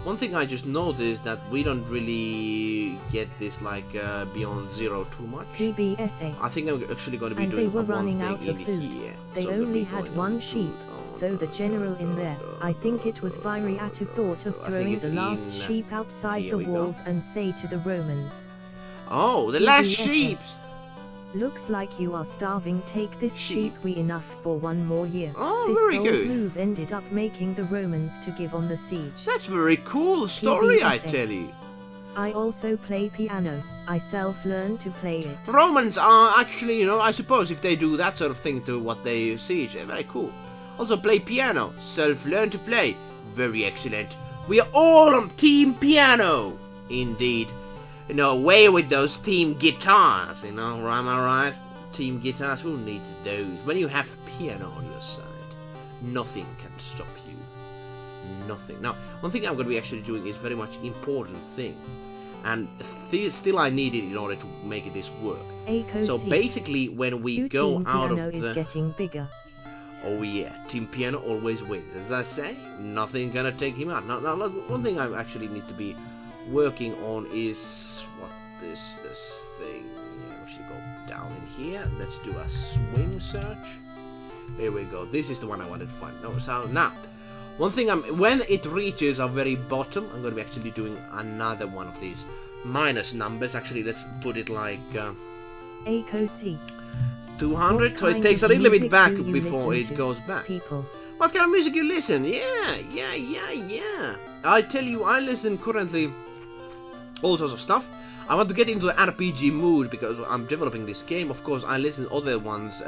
One thing I just noticed that we don't really get this like beyond zero too much. PBSA. I think I'm actually going to be And they doing were one running thing out of in food. here. They So only that we're had going one on sheep. food. So the general in there, I think it was Viriatu, thought of I think throwing it's the last in, sheep outside here the we go. walls and say to the Romans, Oh, the last PBSA. sheep! looks like you are starving, take this Sheep. sheep, we enough for 1 more year. Oh, This very bold good. move ended up making the Romans to give on the siege. That's very cool story, I PBSA. tell you. I also play piano, I self-learned to play it. Romans are actually, you know, I suppose if they do that sort of thing to what they siege, they're very cool. Also play piano, self-learn to play, very excellent. We are all on team piano, indeed. You know, away with those team guitars, you know, am I right? Team guitars, who needs those? When you have piano on your side, nothing can stop you. Nothing. Now, one thing I'm going to be actually doing is very much important thing. And still I need it in order to make this work. So basically, when we go out of is getting bigger. Oh yeah, Team Piano always wins. As I say, nothing gonna take him out. Now, one thing I actually need to be working on is what this thing. We should go down in here. Let's do a swim search. Here we go. This is the one I wanted to find. No, so now, one thing when it reaches our very bottom, I'm gonna be actually doing another one of these minus numbers. Actually, let's put it like ACOC. 200, so it takes a little bit back before it goes back. People. What kind of music you listen? Yeah. I tell you, I listen currently all sorts of stuff. I want to get into the RPG mood because I'm developing this game. Of course, I listen other ones.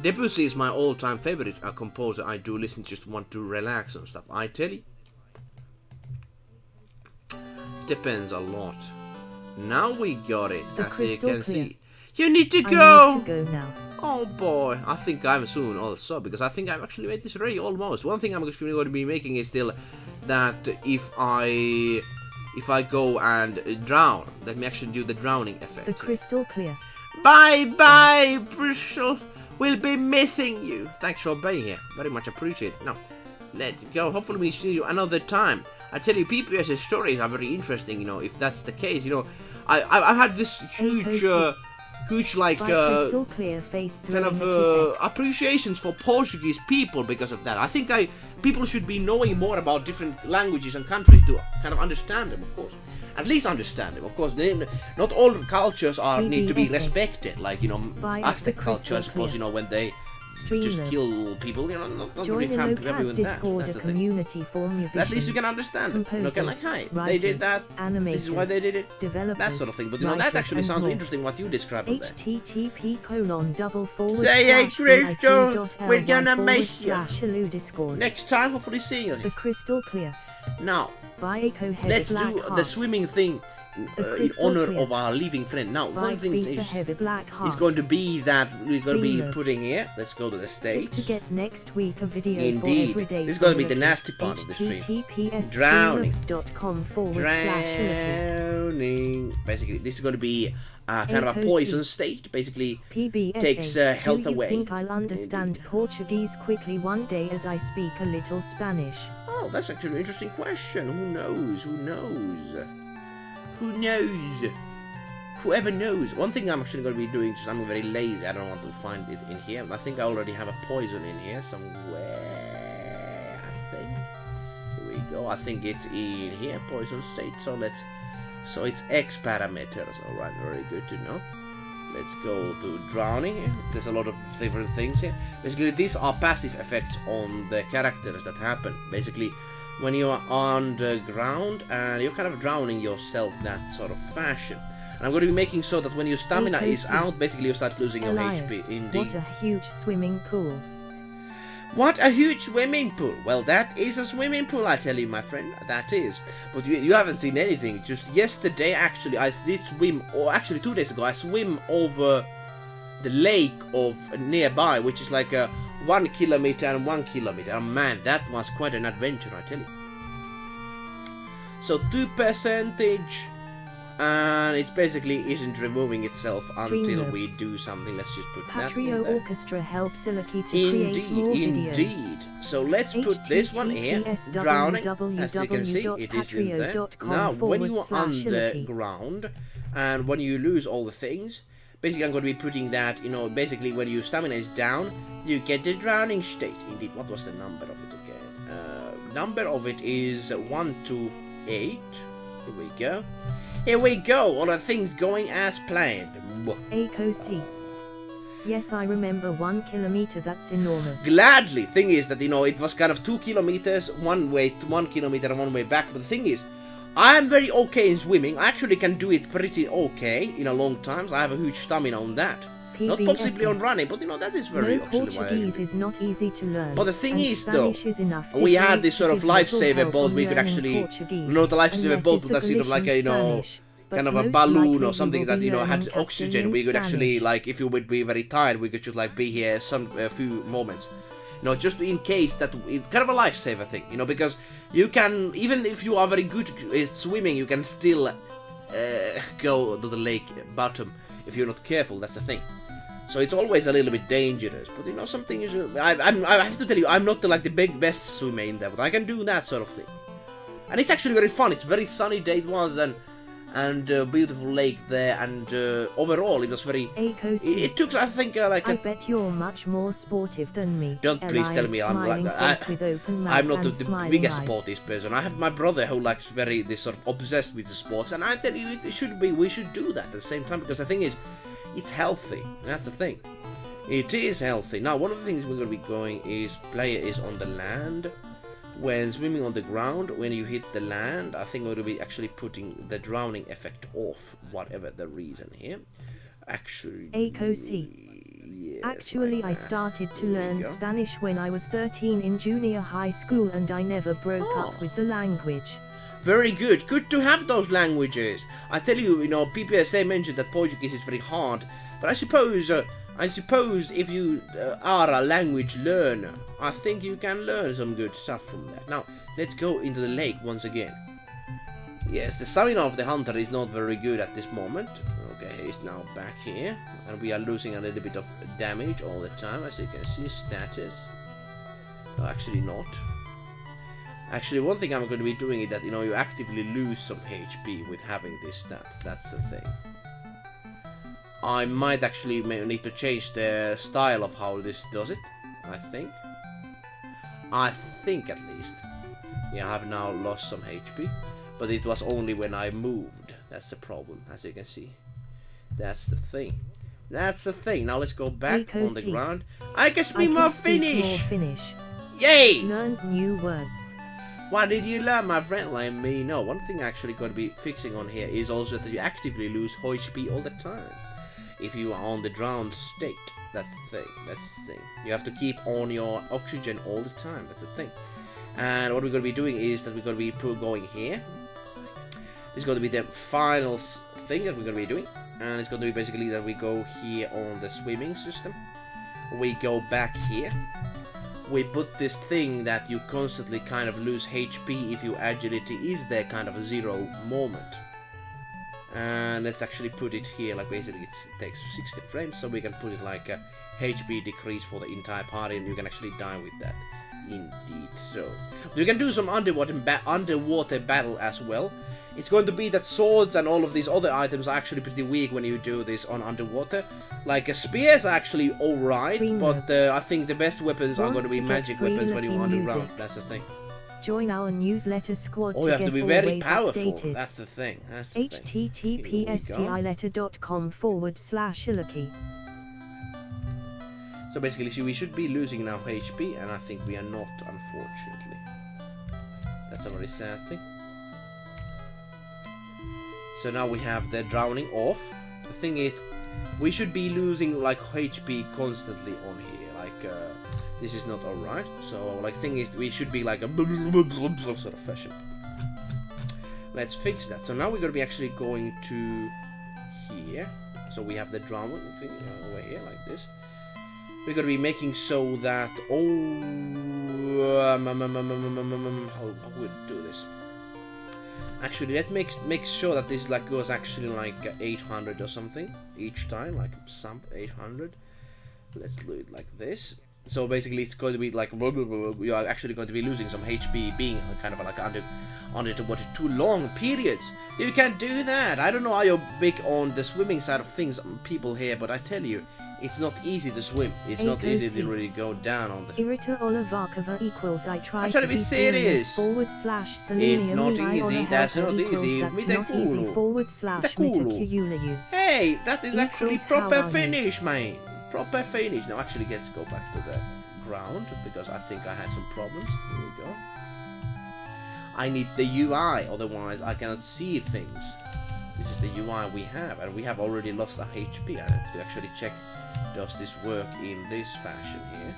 Debussy is my all-time favorite composer. I do listen, just want to relax and stuff. I tell you, depends a lot. Now we got it, as you can see. You need to go! I need to go now. Oh boy, I think I'm soon also, because I think I've actually made this ready almost. One thing I'm actually going to be making is still that if I go and drown, let me actually do the drowning effect. The crystal clear. Bye, Bristol. We'll be missing you. Thanks for being here. Very much appreciated. Now, let's go. Hopefully we see you another time. I tell you, PPS's stories are very interesting, you know, if that's the case. You know, I've had this huge like kind of appreciations for Portuguese people because of that. I think people should be knowing more about different languages and countries to kind of understand them, of course. At least understand them, of course. Not all cultures need to be respected. Like, you know, Aztec culture, I suppose, you know, when they just kill people, you know, not Join really a happy local with Discord, that. a community for musicians. At least you can understand it. You know, kind of like, hi, writers, they did that, this is why they did it, developers, that sort of thing. But you know, that actually sounds interesting what you described there. http:// Say Crystal, we're gonna miss you. Discord. Next time, hopefully seeing you. The crystal clear. Now, let's do the swimming thing in honor of our living friend. Now, one thing is going to be that we're going to be putting here. Let's go to the stage. To get next week a video Indeed. for everyday This is going to be the nasty part of the stream. Drowning. Drowning. Basically, this is going to be kind of a poison state. Basically, takes health away. Do you think I'll understand Portuguese quickly one day as I speak a little Spanish? Oh, that's actually an interesting question. Who knows? Who knows? Who knows? Whoever knows. One thing I'm actually going to be doing, because I'm very lazy, I don't want to find it in here. I think I already have a poison in here somewhere. I think. Here we go. I think it's in here, poison state. So it's X parameters. Alright, very good to know. Let's go to drowning. There's a lot of different things here. Basically, these are passive effects on the characters that happen. Basically, when you are on the ground and you're kind of drowning yourself, that sort of fashion. And I'm going to be making so that when your stamina is out, basically you start losing your HP. Indeed. What a huge swimming pool. What a huge swimming pool. Well, that is a swimming pool, I tell you, my friend. That is. But you haven't seen anything. Just yesterday, actually, I did swim, or actually 2 days ago, I swim over the lake of nearby, which is like 1 kilometer and 1 kilometer. Oh man, that was quite an adventure, I tell you. So 2%, and it basically isn't removing itself until we do something. Let's just put Patrio that in there. Orchestra helps Eluukki to create more videos. Indeed. So let's put this one here. Drowning. As you can see, it is in there. Now, when you are on the ground, and when you lose all the things, basically I'm going to be putting that, you know, basically when your stamina is down, you get the drowning state. Indeed, what was the number of it again? Number of it is 1 to 8. Here we go. Here we go, all the things going as planned. Akosi. Yes, I remember 1 kilometer, that's enormous. Gladly. Thing is that, you know, it was kind of 2 kilometers, one way, 1 kilometer and one way back. But the thing is, I am very okay in swimming. I actually can do it pretty okay in a long time. So I have a huge stamina on that. Not possibly on running, but you know, that is very Portuguese is not easy to learn. But the thing is, Spanish though, is enough we had this sort of lifesaver boat. We could actually, you know, the lifesaver boat, but that's sort of like a, you know, kind of a balloon or something that, you know, had oxygen. We could actually, like, if you would be very tired, we could just like be here a few moments. You know, just in case that it's kind of a lifesaver thing, you know, because you can, even if you are very good at swimming, you can still go to the lake bottom if you're not careful. That's the thing. So it's always a little bit dangerous, but you know, something is. I have to tell you, I'm not the best swimmer in there, but I can do that sort of thing. And it's actually very fun. It's a very sunny day it was, and beautiful lake there, and overall it was very. It took, I think, like. I bet you're much more sportive than me. Don't please tell me I'm like that. I'm not the biggest sportive person. I have my brother who likes this sort of obsessed with the sports, and I tell you, it should be. We should do that at the same time, because the thing is, it's healthy. That's the thing. It is healthy. Now, one of the things we're going to be going is player is on the land. When swimming on the ground, when you hit the land, I think we're going to be actually putting the drowning effect off, whatever the reason here. Actually, yes, actually, I started to learn Spanish when I was 13 in junior high school, and I never broke up with the language. Very good. Good to have those languages. I tell you, you know, PPSA mentioned that Portuguese is very hard, but I suppose if you are a language learner, I think you can learn some good stuff from that. Now, let's go into the lake once again. Yes, the stamina of the hunter is not very good at this moment. Okay, he's now back here, and we are losing a little bit of damage all the time, as you can see. Status. No, actually not. Actually, one thing I'm going to be doing is that, you know, you actively lose some HP with having this stat. That's the thing. I might actually need to change the style of how this does it. I think at least. Yeah, I have now lost some HP, but it was only when I moved. That's the problem, as you can see. That's the thing. That's the thing. Now let's go back on the ground. I can speak more Finnish. Yay! Learned new words. What did you learn, my friend? Let me know. One thing I'm actually going to be fixing on here is also that you actively lose HP all the time. If you are on the drowned state. That's the thing. That's the thing. You have to keep on your oxygen all the time. That's the thing. And what we're going to be doing is that we're going to be going here. This is going to be the final thing that we're going to be doing. And it's going to be basically that we go here on the swimming system. We go back here. We put this thing that you constantly kind of lose HP if your agility is there, kind of a 0 moment. And let's actually put it here, like basically it takes 60 frames, so we can put it like a HP decrease for the entire party, and you can actually die with that. Indeed so. You can do some underwater battle as well. It's going to be that swords and all of these other items are actually pretty weak when you do this on underwater. Like spears are actually alright, but I think the best weapons are going to be magic weapons when you're underground. That's the thing. Join our newsletter squad you have to be very powerful. Updated. That's the thing. That's the https://eluukki. So basically, we should be losing now HP, and I think we are not, unfortunately. That's a very sad thing. So now we have the drowning off. The thing is, we should be losing like HP constantly on here. Like this is not alright. So like thing is, we should be like a sort of fashion. Let's fix that. So now we're gonna be actually going to here. So we have the drowning thing over here like this. we're gonna be making so that how we'll do this. Actually, let's make sure that this like goes actually like 800 or something each time, like some 800. Let's do it like this. So basically, it's going to be like you are actually going to be losing some HP, being kind of like under too long periods. You can't do that. I don't know how you're big on the swimming side of things, people here, but I tell you, it's not easy to swim. It's not easy to really go down on the... Irita Olivakova equals I try I'm trying to be serious. / It's not easy. That's not easy. That's not easy / Hey, that is actually proper finish, man. Proper finish. Now actually let's go back to the ground because I think I had some problems. Here we go. I need the UI, otherwise I cannot see things. This is the UI we have, and we have already lost our HP. I have to actually check, does this work in this fashion here?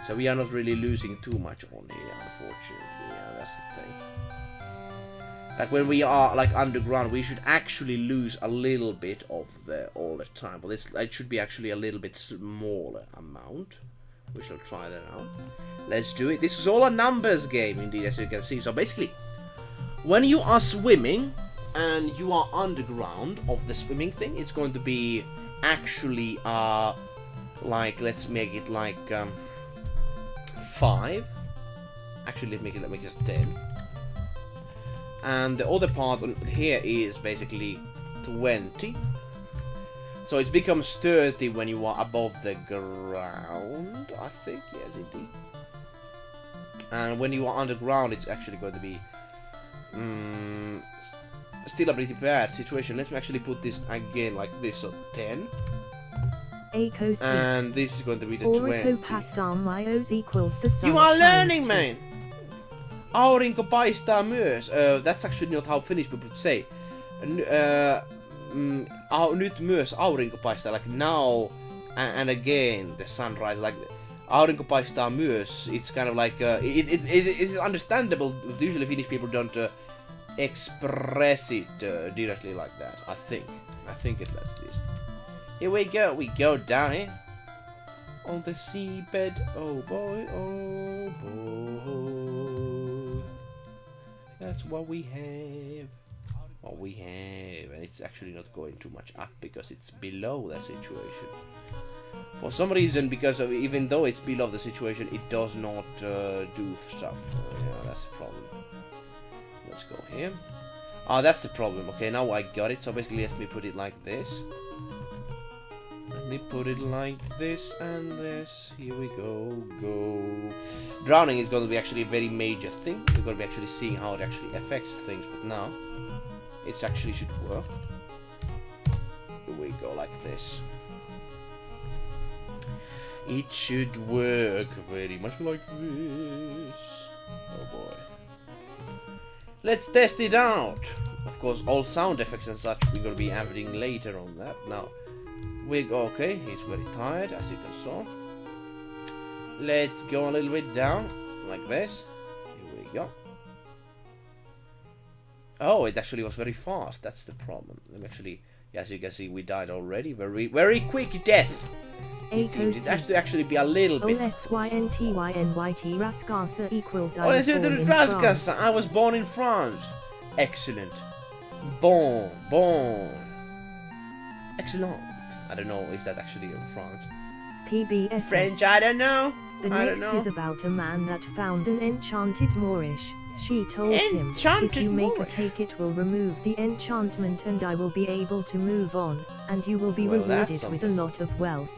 So we are not really losing too much on here, unfortunately. Yeah, that's the thing. Like when we are like underground, we should actually lose a little bit of the all the time. But this it should be actually a little bit smaller amount. We shall try that out. Let's do it. This is all a numbers game, indeed, as you can see. So basically, when you are swimming and you are underground of the swimming thing, it's going to be actually like let's make it like 5. Actually, let's make it 10. And the other part here is basically 20. So it becomes 30 when you are above the ground, I think. Yes, indeed. And when you are underground, it's actually going to be still a pretty bad situation. Let's actually put this again like this, so 10. And this is going to be the 20. You are learning, man! Aurinko paistaa myös. That's actually not how Finnish people say. Nyt myös aurinko paistaa, like now and again the sun rises, like aurinko paistaa myös. It's kind of like it is understandable. Usually Finnish people don't express it directly like that. I think it lets this. Here we go down here on the seabed. Oh boy, oh boy. That's what we have. And it's actually not going too much up because it's below the situation. For some reason, because of, even though it's below the situation, it does not do stuff. Yeah, that's the problem. Let's go here. That's the problem. Okay, now I got it. So basically, let me put it like this. Let me put it like this and this. Here we go. Drowning is going to be actually a very major thing. We're going to be actually seeing how it actually affects things. But now, it actually should work. Here we go like this. It should work very much like this. Oh boy. Let's test it out. Of course, all sound effects and such we're going to be adding later on that. Now, we go. Okay, he's very tired, as you can saw. Let's go a little bit down, like this. Here we go. Oh, it actually was very fast. That's the problem. Let me actually, as you can see, we died already. Very quick death. It has to actually be a little bit. OSYNTYNYT Raskasa equals I was born in France. I was born in France. Excellent. Bon. Excellent. I don't know, is that actually in France? PBS. French, I don't know. The next is about a man that found an enchanted Moorish. She told him, if you make a cake it will remove the enchantment and I will be able to move on, and you will be rewarded with a lot of wealth.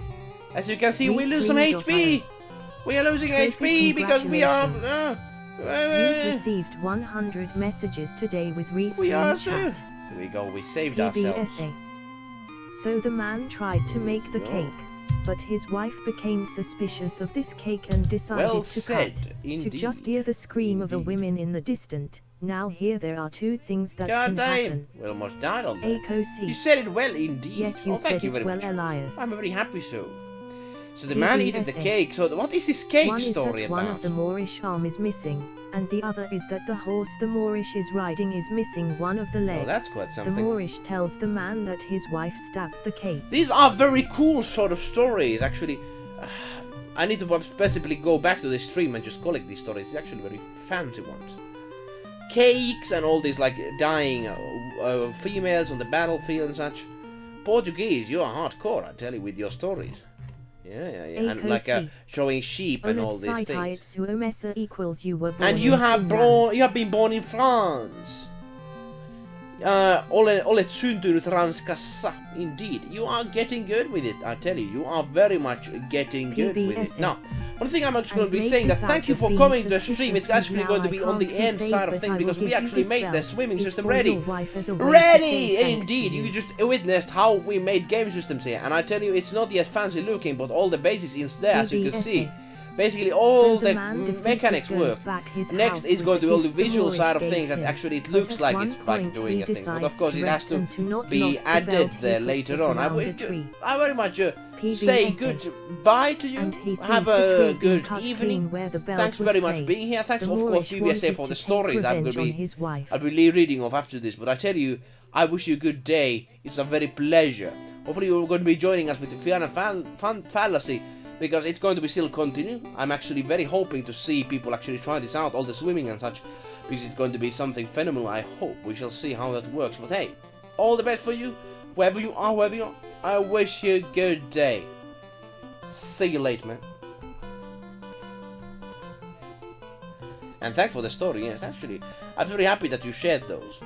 As you can see, we lose some HP! We are losing HP because we are... You've received 100 messages today with Restream chat. Here we go, we saved ourselves. So the man tried to make the cake, but his wife became suspicious of this cake and decided to cut, to just hear the scream of a woman in the distance. Now here there are two things that can happen. We almost died on that. You said it well indeed. Yes, you said it well, Elias. I'm very happy so. So the man eating the cake. So what is this cake story about? One about? of the Moorish arm is missing, and the other is that the horse the Moorish is riding is missing one of the legs. Oh, that's quite something. The Moorish tells the man that his wife stabbed the cake. These are very cool sort of stories, actually. I need to specifically go back to this stream and just collect these stories. It's actually very fancy ones. Cakes and all these like dying females on the battlefield and such. Portuguese, you are hardcore, I tell you, with your stories. Yeah. And like showing sheep and all these things. And you have been born in France. Olet syntynyt Ranskassa. Indeed, you are getting good with it. I tell you, you are very much getting good with it. Now, one thing I'm actually going to be saying that thank you for coming to the stream. It's actually going to be on the end side of things because we actually made the swimming system ready. Ready, indeed. You just witnessed how we made game systems here, and I tell you, it's not yet fancy looking, but all the bases is there, as you can see. Basically, all the mechanics work. Next is going to be all the visual side of things that actually it looks like it's like doing a thing. But of course, it has to be added there later on. I very much say goodbye to you. Have a good evening. Thanks very much for being here. Thanks, of course, PBSA for the stories I'll be reading off after this. But I tell you, I wish you a good day. It's a very pleasure. Hopefully, you're going to be joining us with the Final Fallacy, because it's going to be still continue. I'm actually very hoping to see people actually try this out, all the swimming and such, because it's going to be something phenomenal. I hope we shall see how that works. But hey, all the best for you, wherever you are, I wish you a good day. See you later, man. And thanks for the story. Yes, actually, I'm very happy that you shared those.